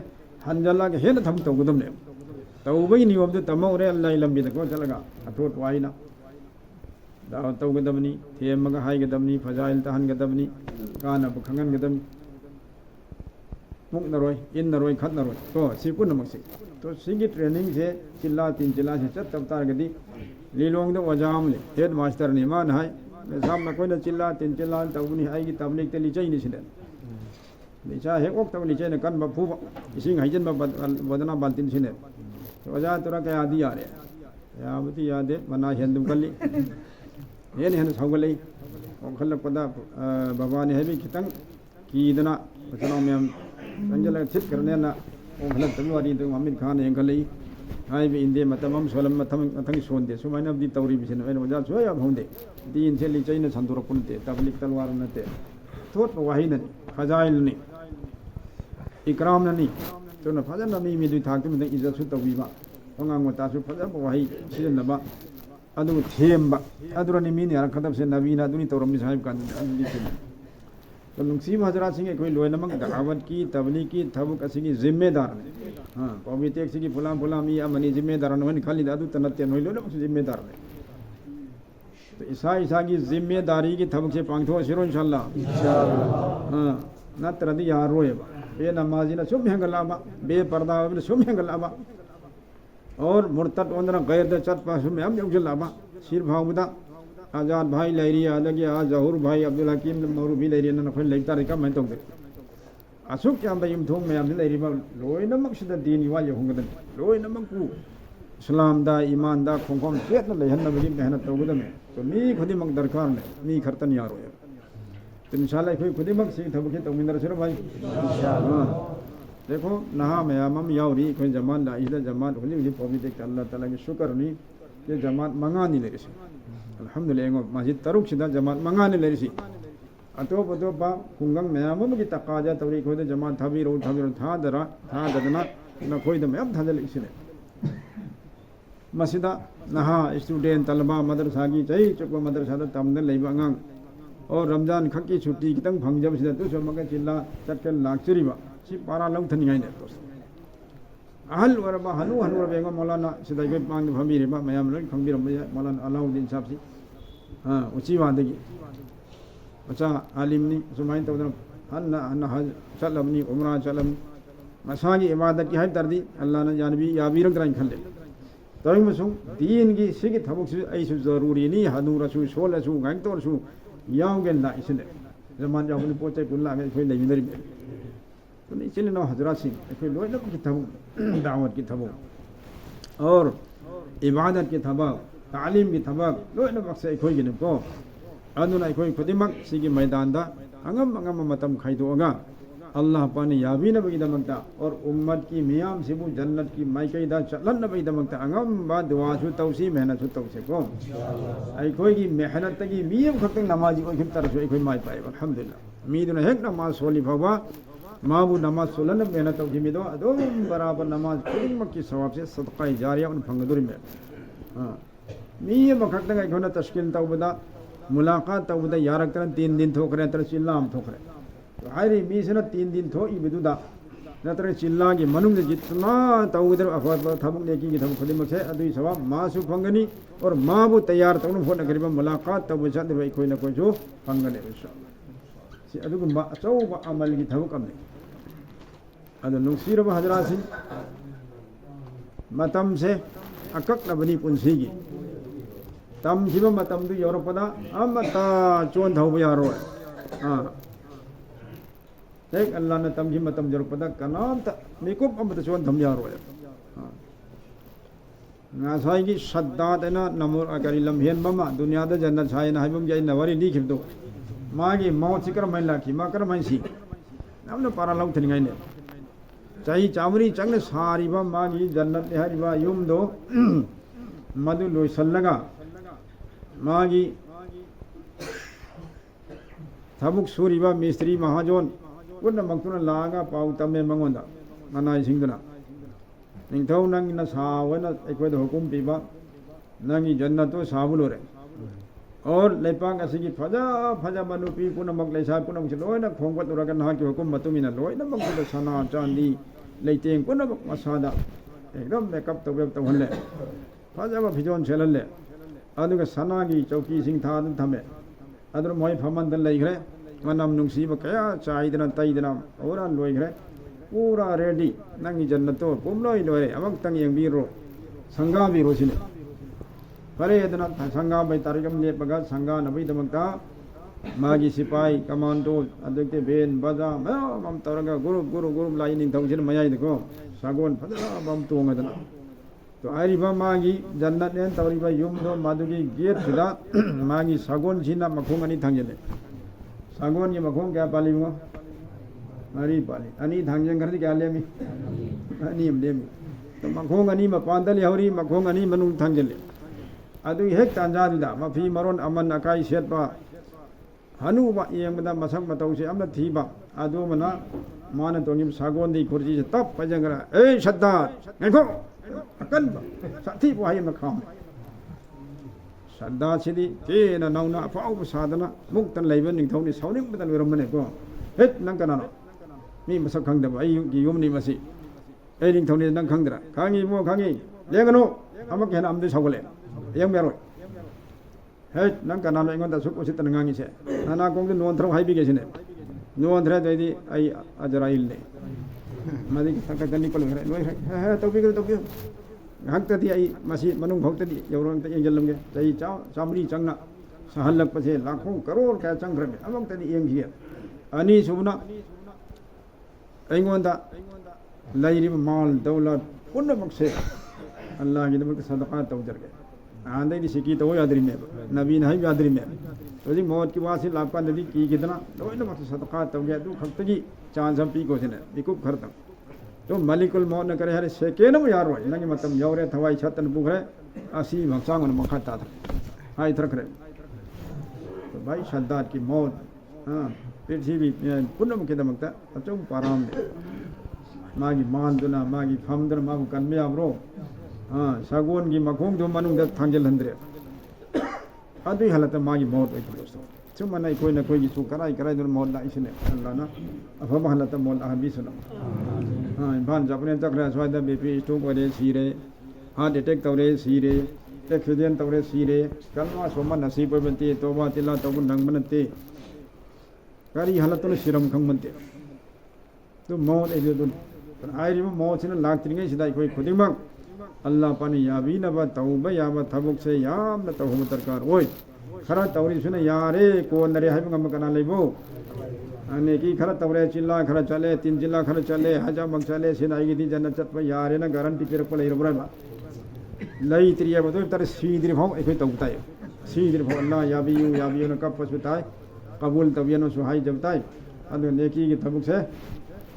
हंजल्ला के हेन थम तौगदमने तौबई नियम दु तमौरे अल्लाह लंबी तको चलगा अथोट वाइना दावत तौगदमनी थेमगा हाइगदमनी फजाइल तहनगदमनी काना खंगनगदम मुक नरोय इन नरोय खत नरोय तो सिपुन नमसे तो सिंगी ट्रेनिंग से जिल्ला तीन जिल्ला से चत तब तारगदी लीलोंग दो वजाम ले हेड मास्टर ने मान है साम न कोई जिल्ला तीन जिल्ला तबनी आई की तबलिक ते लिचै नि सिने लिचा हे ओक तब लिचै न कन बफु इसिंग हाइजन बदना बाल्तिन सिने तो वजा तोरा के आदि आ रे यावती यादे मना हेंदुम कल्ली हेन हेन सौगलै ओखल पदा बाबा ने है भी खितंग कीदना वचनों में संजल चित करने ना ओखल तलवारी तो अमीर खान एंगलई हाई भी इंदे मतमम सोलम मथंग सोंदे सुमाइन अब दी तौरी बिसन वेन वजा सोया भौंदे दीन से लिचै न संदुर पुनते तबलिक तलवार नते थोत वाही न फजाइल नि इकराम ननी तो न फजन नमी मी दुई थाक में इज्जत सु तवीबा ओंगांग मता सु फजन वाही सिनबा अदु थेमबा अदुरनि मीनि अरखदब से नबीना दुनी तौरम साहिब का तो नुक्सीब हजरात सिंह कोई लोय नमक दावत की तबलीग की थबुक असिगी जिम्मेदार ने हां पवित्र एक सिगी फुला फुला मी अमनी जिम्मेदार न खाली दादू तनत्य नोय लो जिम्मेदार ने तो ईसा की जिम्मेदारी की थबुक से पांगथो सिरो इंशाल्लाह हां नत्रदी यारोयबा बे नमाजी न सुम हंगलाबा बे पर्दा न सुम हंगलाबा और मुर्तद ओंदना गैर द चत पास में हम यौजलाबा सिर भावदा आजाद भाई लैरी आदगी आ जहूर भाई अब्दुल हकीम मरूबी लैरी न खोल लेता रे का मैं तो असुक क्या बयम थोंग में अब्दुल लैरी लोय नमक सिद दीन वा यहुंगदन लोय नमक कु इस्लाम दा ईमान दा खोंखोम चेत न लेहन नबी मेहनत तौगदम तो मी खुदी मक दरकार ने मी खरतन यारो है तो इंशाल्लाह कोई खुदी मक सिंह थबके तो मिंदर सिरो भाई इंशाल्लाह देखो नहा में मम यावरी कोई जमान ला इला जमान होली पवित्र अल्लाह ताला के शुक्र नी ये जमात मंगानी ले रही अल्हम्दुलिल्लाह मस्जिद तरुक सिदा जमात मंगानी ले रही अतोप अतोपा कुंगंग मैम की तकाजा तवरी खोद जमात था ददना न खोई द मैम था इसने मस्जिदा नहा स्टूडेंट तलबा मदरसा की चाहिए चुप मदरसा तमद लेब अंगांग और रमजान खक की छुट्टी खितंग फंगजब सिदा तो सोमग चिल्ला चटकल लाक्चरीबा सी पारा लौथनिगाई ने तो अहल वरबा हनु हनु बेंगो मौलाना सिदा के पांग भमीरेबा मैम लोग खंबिरम मौलाना अलाउद्दीन साहब सी हां उची वादगी अच्छा आलिमनी सुमाइन तो हन हज चलमनी उमरा चलम मसागी इबादत की हर दर्दी अल्लाह ने जानबी याबीर ग्राइन खले तोय मसु दीन की सिगी थबुक से ऐसु जरूरी नी हनु रसु सोलसु गांग तोरसु याउगेन ला इसने जमान जाबुन पोचे पुल्ला में कोई नहीं मिदरी तो इसलिए ना हजरत सिंह कोई लोय न की थबुक दावत की थबुक और इबादत की थबुक तालीम की थबुक लोय न बक्से कोई गिन को अदुना कोई खुदिमक सिगी मैदान दा अंगम अंगम मतम खाइदोगा अल्लाह पानी याबीन बगिदमकता और उम्मत की मियाम सिबु जन्नत की माइकैदा चलन बगिदमकता अंगम बा दुआसु तौसी मेहनत सु तौसे को आई कोई की मेहनत की मियम खत नमाजी को खितर सु कोई माइ पाए अल्हम्दुलिल्लाह मीदुन हेक नमाज सोली भवा माबू नमाज सोलन मेहनत तौसी मिदो अदोम बराबर नमाज खुदिमक की सवाब से सदका जारिया उन फंगदुर में हां मियम खत का कोना तशकील तौबदा मुलाकात तौबदा यारक तरन 3 दिन ठोकरे तर चिल्लाम ठोकरे हायरी मीसना 3 दिन थो इबदुदा नतर चिल्ला की मनुंग जितना तौदर अफवाद थबुक नेकी की थबुक खुदिमक से अदुई सवाब मासु फंगनी और माबू तैयार तौनु फोन करिबा मुलाकात तब जद भाई कोई न कोई जो फंगने इंशाअल्लाह सि अदुगु मा अचौबा अमल की थबुक अमने अदु नुसीरब हजरात सिंह मतम से अककनबनी पुंसीगी तम जिब मतम दु योरपदा अमता चोन थौब यारो हां एक अल्लाह ने तमजी मतम जरूर पता कनाम ता मेको अमत चोन धम यारो है हां नासाई की सद्दात है ना नमोर अकरी लम्हेन ममा दुनिया द जन्नत छाय ना हबम जाई नवरी नी खिबदो मागी मौत सिकर मैं लाखी मा कर मैं सी हमने पारा लौ थनिगाई ने चाही चामरी चंग सारीबा मागी जन्नत ने हरिबा युम दो मधु लोय सल्लगा मागी थबुक सूरीबा मिस्त्री महाजोन पुन मक्तुन लागा पाउ तमे मंगोंदा मनाई सिंगना निंथौ नंग न सावना एकोद हुकुम पीबा नंगी जन्नतो साबुलोरे और लेपांग असिगी फजा फजा मनुपी पुन मक लेसा पुन मक लोयना खोंगबत उरगन हा की हुकुम मतुमिना लोयना मक सना चांदी लेतेंग पुन मक मसादा एकदम मेकअप तोबे तो हल्ले फजा फिजोन छलले अदुगा सना की चौकी सिंह था थमे अदर मोय फमन दन लेग्रे मनम नुसीब कया चाइदना तैदना और लोइग्रे पूरा रेडी नंगी जन्नतो पुमलोय लोय अमक तंग यंगबीरो संगा बीरो सिने फरे यदना संगा बै तारिकम लेपगा संगा नबई दमकता मागी सिपाही कमांडो अदकते बेन बजा मम तरगा गुरु गुरु गुरु लाइनिंग थौसिन मयाई देखो सागोन फदरा बम तोंगदना तो आरिबा मागी जन्नत ने तवरिबा युम दो मादुगी गेट सुदा मागी सागोन जिना मखोंग अनि थांगेले सागोन ये मखोंग क्या पाली मो मरी पाली अनि थांगें करती क्या लेमी अनि लेमी तो मखोंग अनि मपांदल हौरी मखोंग अनि मनुंग थांगेले अदु हेक तांजादिदा मफी मरोन अमन अकाई सेटपा हनुबा येंगबदा मसक मतौसे अमना थीबा अदु मना मान तोंगिम सागोन दी खुरजी से तप पजंगरा ए श्रद्धा देखो अकन साथी बुहाई में खाम Sada Sidi, Kena Nauna, Pau Sadana, Muktan Laban in Tony, Sounding with the Romaneko. Het Nankana. Me Masakang the Yumni Masi. Aiding Tony Nankandra. Kangi Mo Kangi. Yagano. Amakan am this Hogole. Young Mero. Het Nankana on the Sukusit and Gangi said. Nana Kong no one throw high biggest in it. No one thread I Ajarail. Madi Takatanical. Tokyo. Haktadi ai masi manung bhautadi yauron ta engelamge tai chamri changna sahalak pase lakhon crore ka changrame amang tadi enghiya ani subna aingonda lairi mal daulat punna makse Allah gi namak sadaqa tawjarge andai di siki to yadri me nabi nahi yadri me toji maut ki wasi lapka nadi ki kidna doina mak sadaqa tawge du khaktagi chan sampi ko sine bikup khartam तो molecule मौत न करे हरे second में यार होय नगे मतम you're थवाई छतन बुखरे असी भक्सांग न मखता था हाय थरक रे तो भाई शद्दात की मौत हां पृथ्वी पुनम के दमकता अचम पाराम दे मागी मान दुना मागी फमदर मागु कन्मे आमरो हां सागोन की मखोंग जो मनुंग द थांगेल हंद्रे अदुई हालत मागी मौत होय दोस्तों चुमना कोई न कोई की सु कराई कराई दुन मौत ला इसने अल्लाह ना अफम हालत मौत अहबी सुना भान जापने तक रहा स्वाद बीपी स्ट्रोक वाले सीरे हार्ट अटैक तवरे सीरे एक्सीडेंट तवरे सीरे कलमा सोमा नसीब बनते तोबा तिला तब नंग बनते कारी हालत तो सिरम खंग बनते तो मौत ए जो आई मौत से लाख त्रिंगे सिदा कोई खुदिमक अल्लाह पानी याबी नबा तौबा याबा थबुक से याम न तौब दरकार ओय खरा तवरी सुने यारे को नरे हाय गम कना लेबो अने की खरा तवरे चिल्ला खरा चले तीन चिल्ला खरा चले हजा मग चले सिनाई की जन्नत चत यारे ना गारंटी पेर को लेर बरा लई त्रिया बदो तर सीद्रि भाव एफे तौताय सीद्रि भाव अल्लाह याबी न कप पछताय कबूल तबियनो सुहाई जबताय अदो नेकी की थबुक से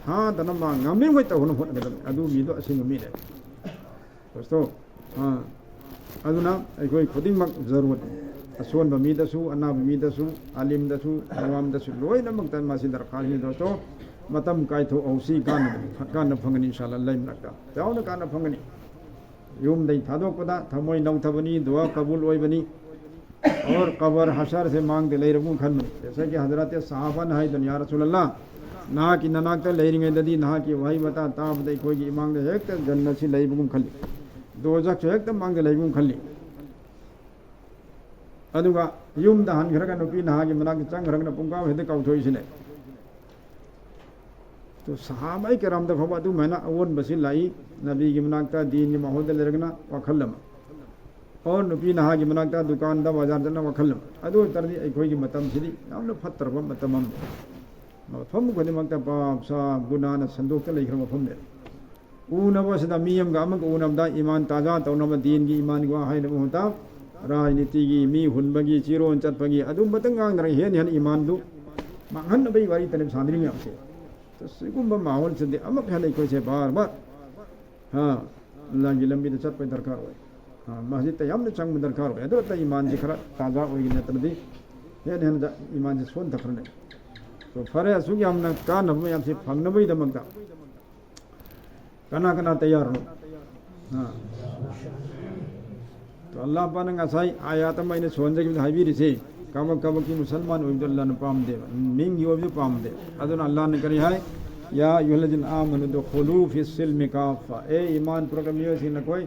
हां दनमा ngami ngoi तौन होत गदम अदु मीदो असिंग मीरे दोस्तों हां अदुना एकोई खुदिमक जरूरत असोन बमीदसु अना बमीदसु आलिम दसु अवाम दसु लोय नमक तन मासी दरकार नि दोस्तों मतम कायथो औसी कान फंगनी इंशाल्लाह लैम नका ताउन कान फंगनी युम दै थादोक पदा थमोय नौथबनी दुआ कबूल ओइबनी और कब्र हशर से मांग दे लेरमु खन जैसे कि हजरत सहाबा ने है दुनिया रसूलुल्लाह ना की ननाक त लेरिंगे ददी ना की वही बता ताब दे कोई की मांग दे एक त जन्नत से लेबुम खली दोजख एक त मांग दे लेबुम खली अदुगा युम दा हन घरगा नुपी नहागी मनाग चंग घरगना पुंगा हेदे काउथोई सिने तो सहाबाई के राम द फबा दु मना अवन बसी लाई नबी की मनागता दीन की माहौल लेरगना वखलम और नुपी नहागी मनागता दुकान दा बाजार जना वखलम अदु तरदी अखोई की मतम सिदी यामना फत्तर बम मतमम फम कोनि मक्ता पाप सा गुना न संदोक त लेखर मफम ने उनबो सदा मियम गा अमक उनमदा ईमान ताजा तौनम दीन की ईमान गवा हाय न होता राजनीति की मी हुनबगी चिरोन चटपगी अदुम बतंग गांगदर हेन हेन ईमान दु माहन बई वारी तने सांद्री में आपसे तो सिगुम माहौल से दे अमक हले कोई से बार बार हां अल्लाह की लंबी तो चट पे दरकार हो हां मस्जिद त यम चंग में दरकार हो तो ईमान से खरा ताजा होई न तने हेन हेन ईमान से सोन तखरने तो फरे सुगी हमने का न में आपसे फंगन बई दमकता कना कना तैयार हो हां तो अल्लाह पान ngasai आयात में सोनजे की हाइबी रिसे कब की मुसलमान ओइद अल्लाह न पाम दे मिंग यो भी पाम दे अदन अल्लाह ने करी है या युलजिन आमनु दुखुलू फी सिल्म काफा ए ईमान प्रोग्राम यो सिन कोई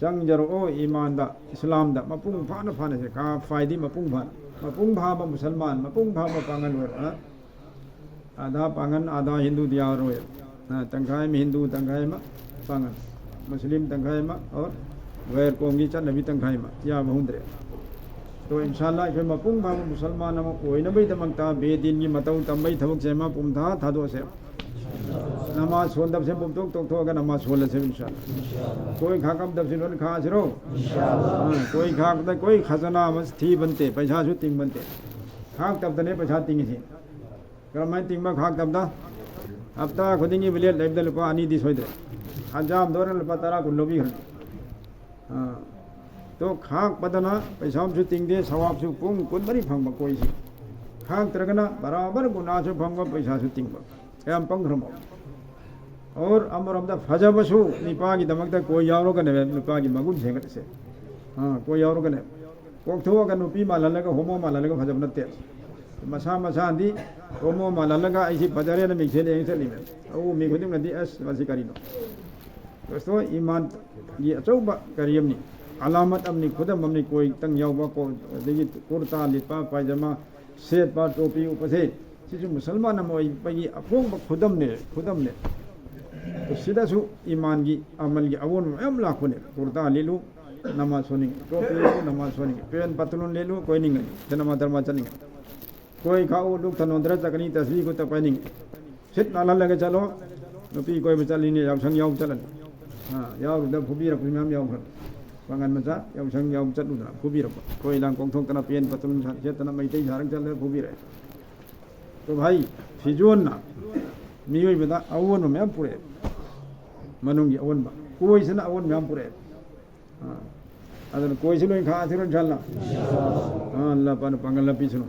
संग जरो ओ ईमान दा इस्लाम दा मपुंग फान से का फायदी मपुंग भा मुसलमान मपुंग भा पांगन वर आधा पांगन आधा हिंदू दिया रोय तंगाय में हिंदू तंगाय में पांगन मुस्लिम तंगाय में और गैर कौमी चन नबी तंगाय में या बहुंद्रे तो इंशाल्लाह इफे मपुंग भा मुसलमान म ओइनबई दमंगता बेदीन की मतौ तंबई थबक सेमा पुमथा थादो से नमाज सोंदब से पुमतोक तोक अगर नमाज सोल से इंशाल्लाह कोई खाकम दब से लोन खा सिरो इंशाल्लाह कोई खाक द कोई खजाना मस थी बनते पैसा सु तिंग बनते खाक तब तने पैसा तिंग से करमाय तिंग में खाक तब दा हफ्ता खुदिंगी बिलियन लेब दल को आनी दिस होइदे हजाम दोरन पतारा कुल्लो भी हां तो खाक पदना पैसा सु तिंग दे सवाब सु पुंग कुन बरी फंग कोई से खाक तरगना बराबर गुना सु फंग पैसा सु तिंग एम पंग्रम और अमरमदा फजबसु निपा की दमकता कोई यारो का ने निपा की मगुन झेंगत से हां कोई यारो का ने कोक्थो का नुपी मालल का होमो मालल का फजब नते मसा मसा दी होमो मालल का ऐसी फजरे न मिक्से ले ऐसे लिमे ओ मी खुदिम नदी एस वासी करीनो दोस्तों ईमान ये अचौबा करियमनी अलामत अपनी खुदम अपनी कोई तंग यावबा को देगी कुर्ता लिपा पायजामा सेट पा टोपी उपसे सिसु मुसलमान मोई पगी अफोंग खुदम ने तो सीधा सु ईमान की अमल की अवोन में लाखों ने कुर्ता ले लो नमाज सोनी टोपी ले लो नमाज सोनी पेन पतलून ले लो कोई नहीं जनमा धर्मा चलेंगे कोई खाओ दुख तनोंदरा चकनी तस्वीर को तपनी सिट नाला लगे चलो नुपी कोई बचाली ने याव संग याव चलन हाँ याव दब फुबी रख मैम याव कर पंगन मचा याव संग याव चलू ना फुबी रख कोई लांग कोंथों तना पेन पतलून से तना मैते झारंग चल रहे फुबी रहे तो भाई फिजोन ना मियोई बता अवन में पूरे मनुंगी अवन बा कोई से ना अवन में पूरे हाँ अदन कोई से लोग खा थिरन चलना हाँ अल्लाह पान पंगल लपी सुनो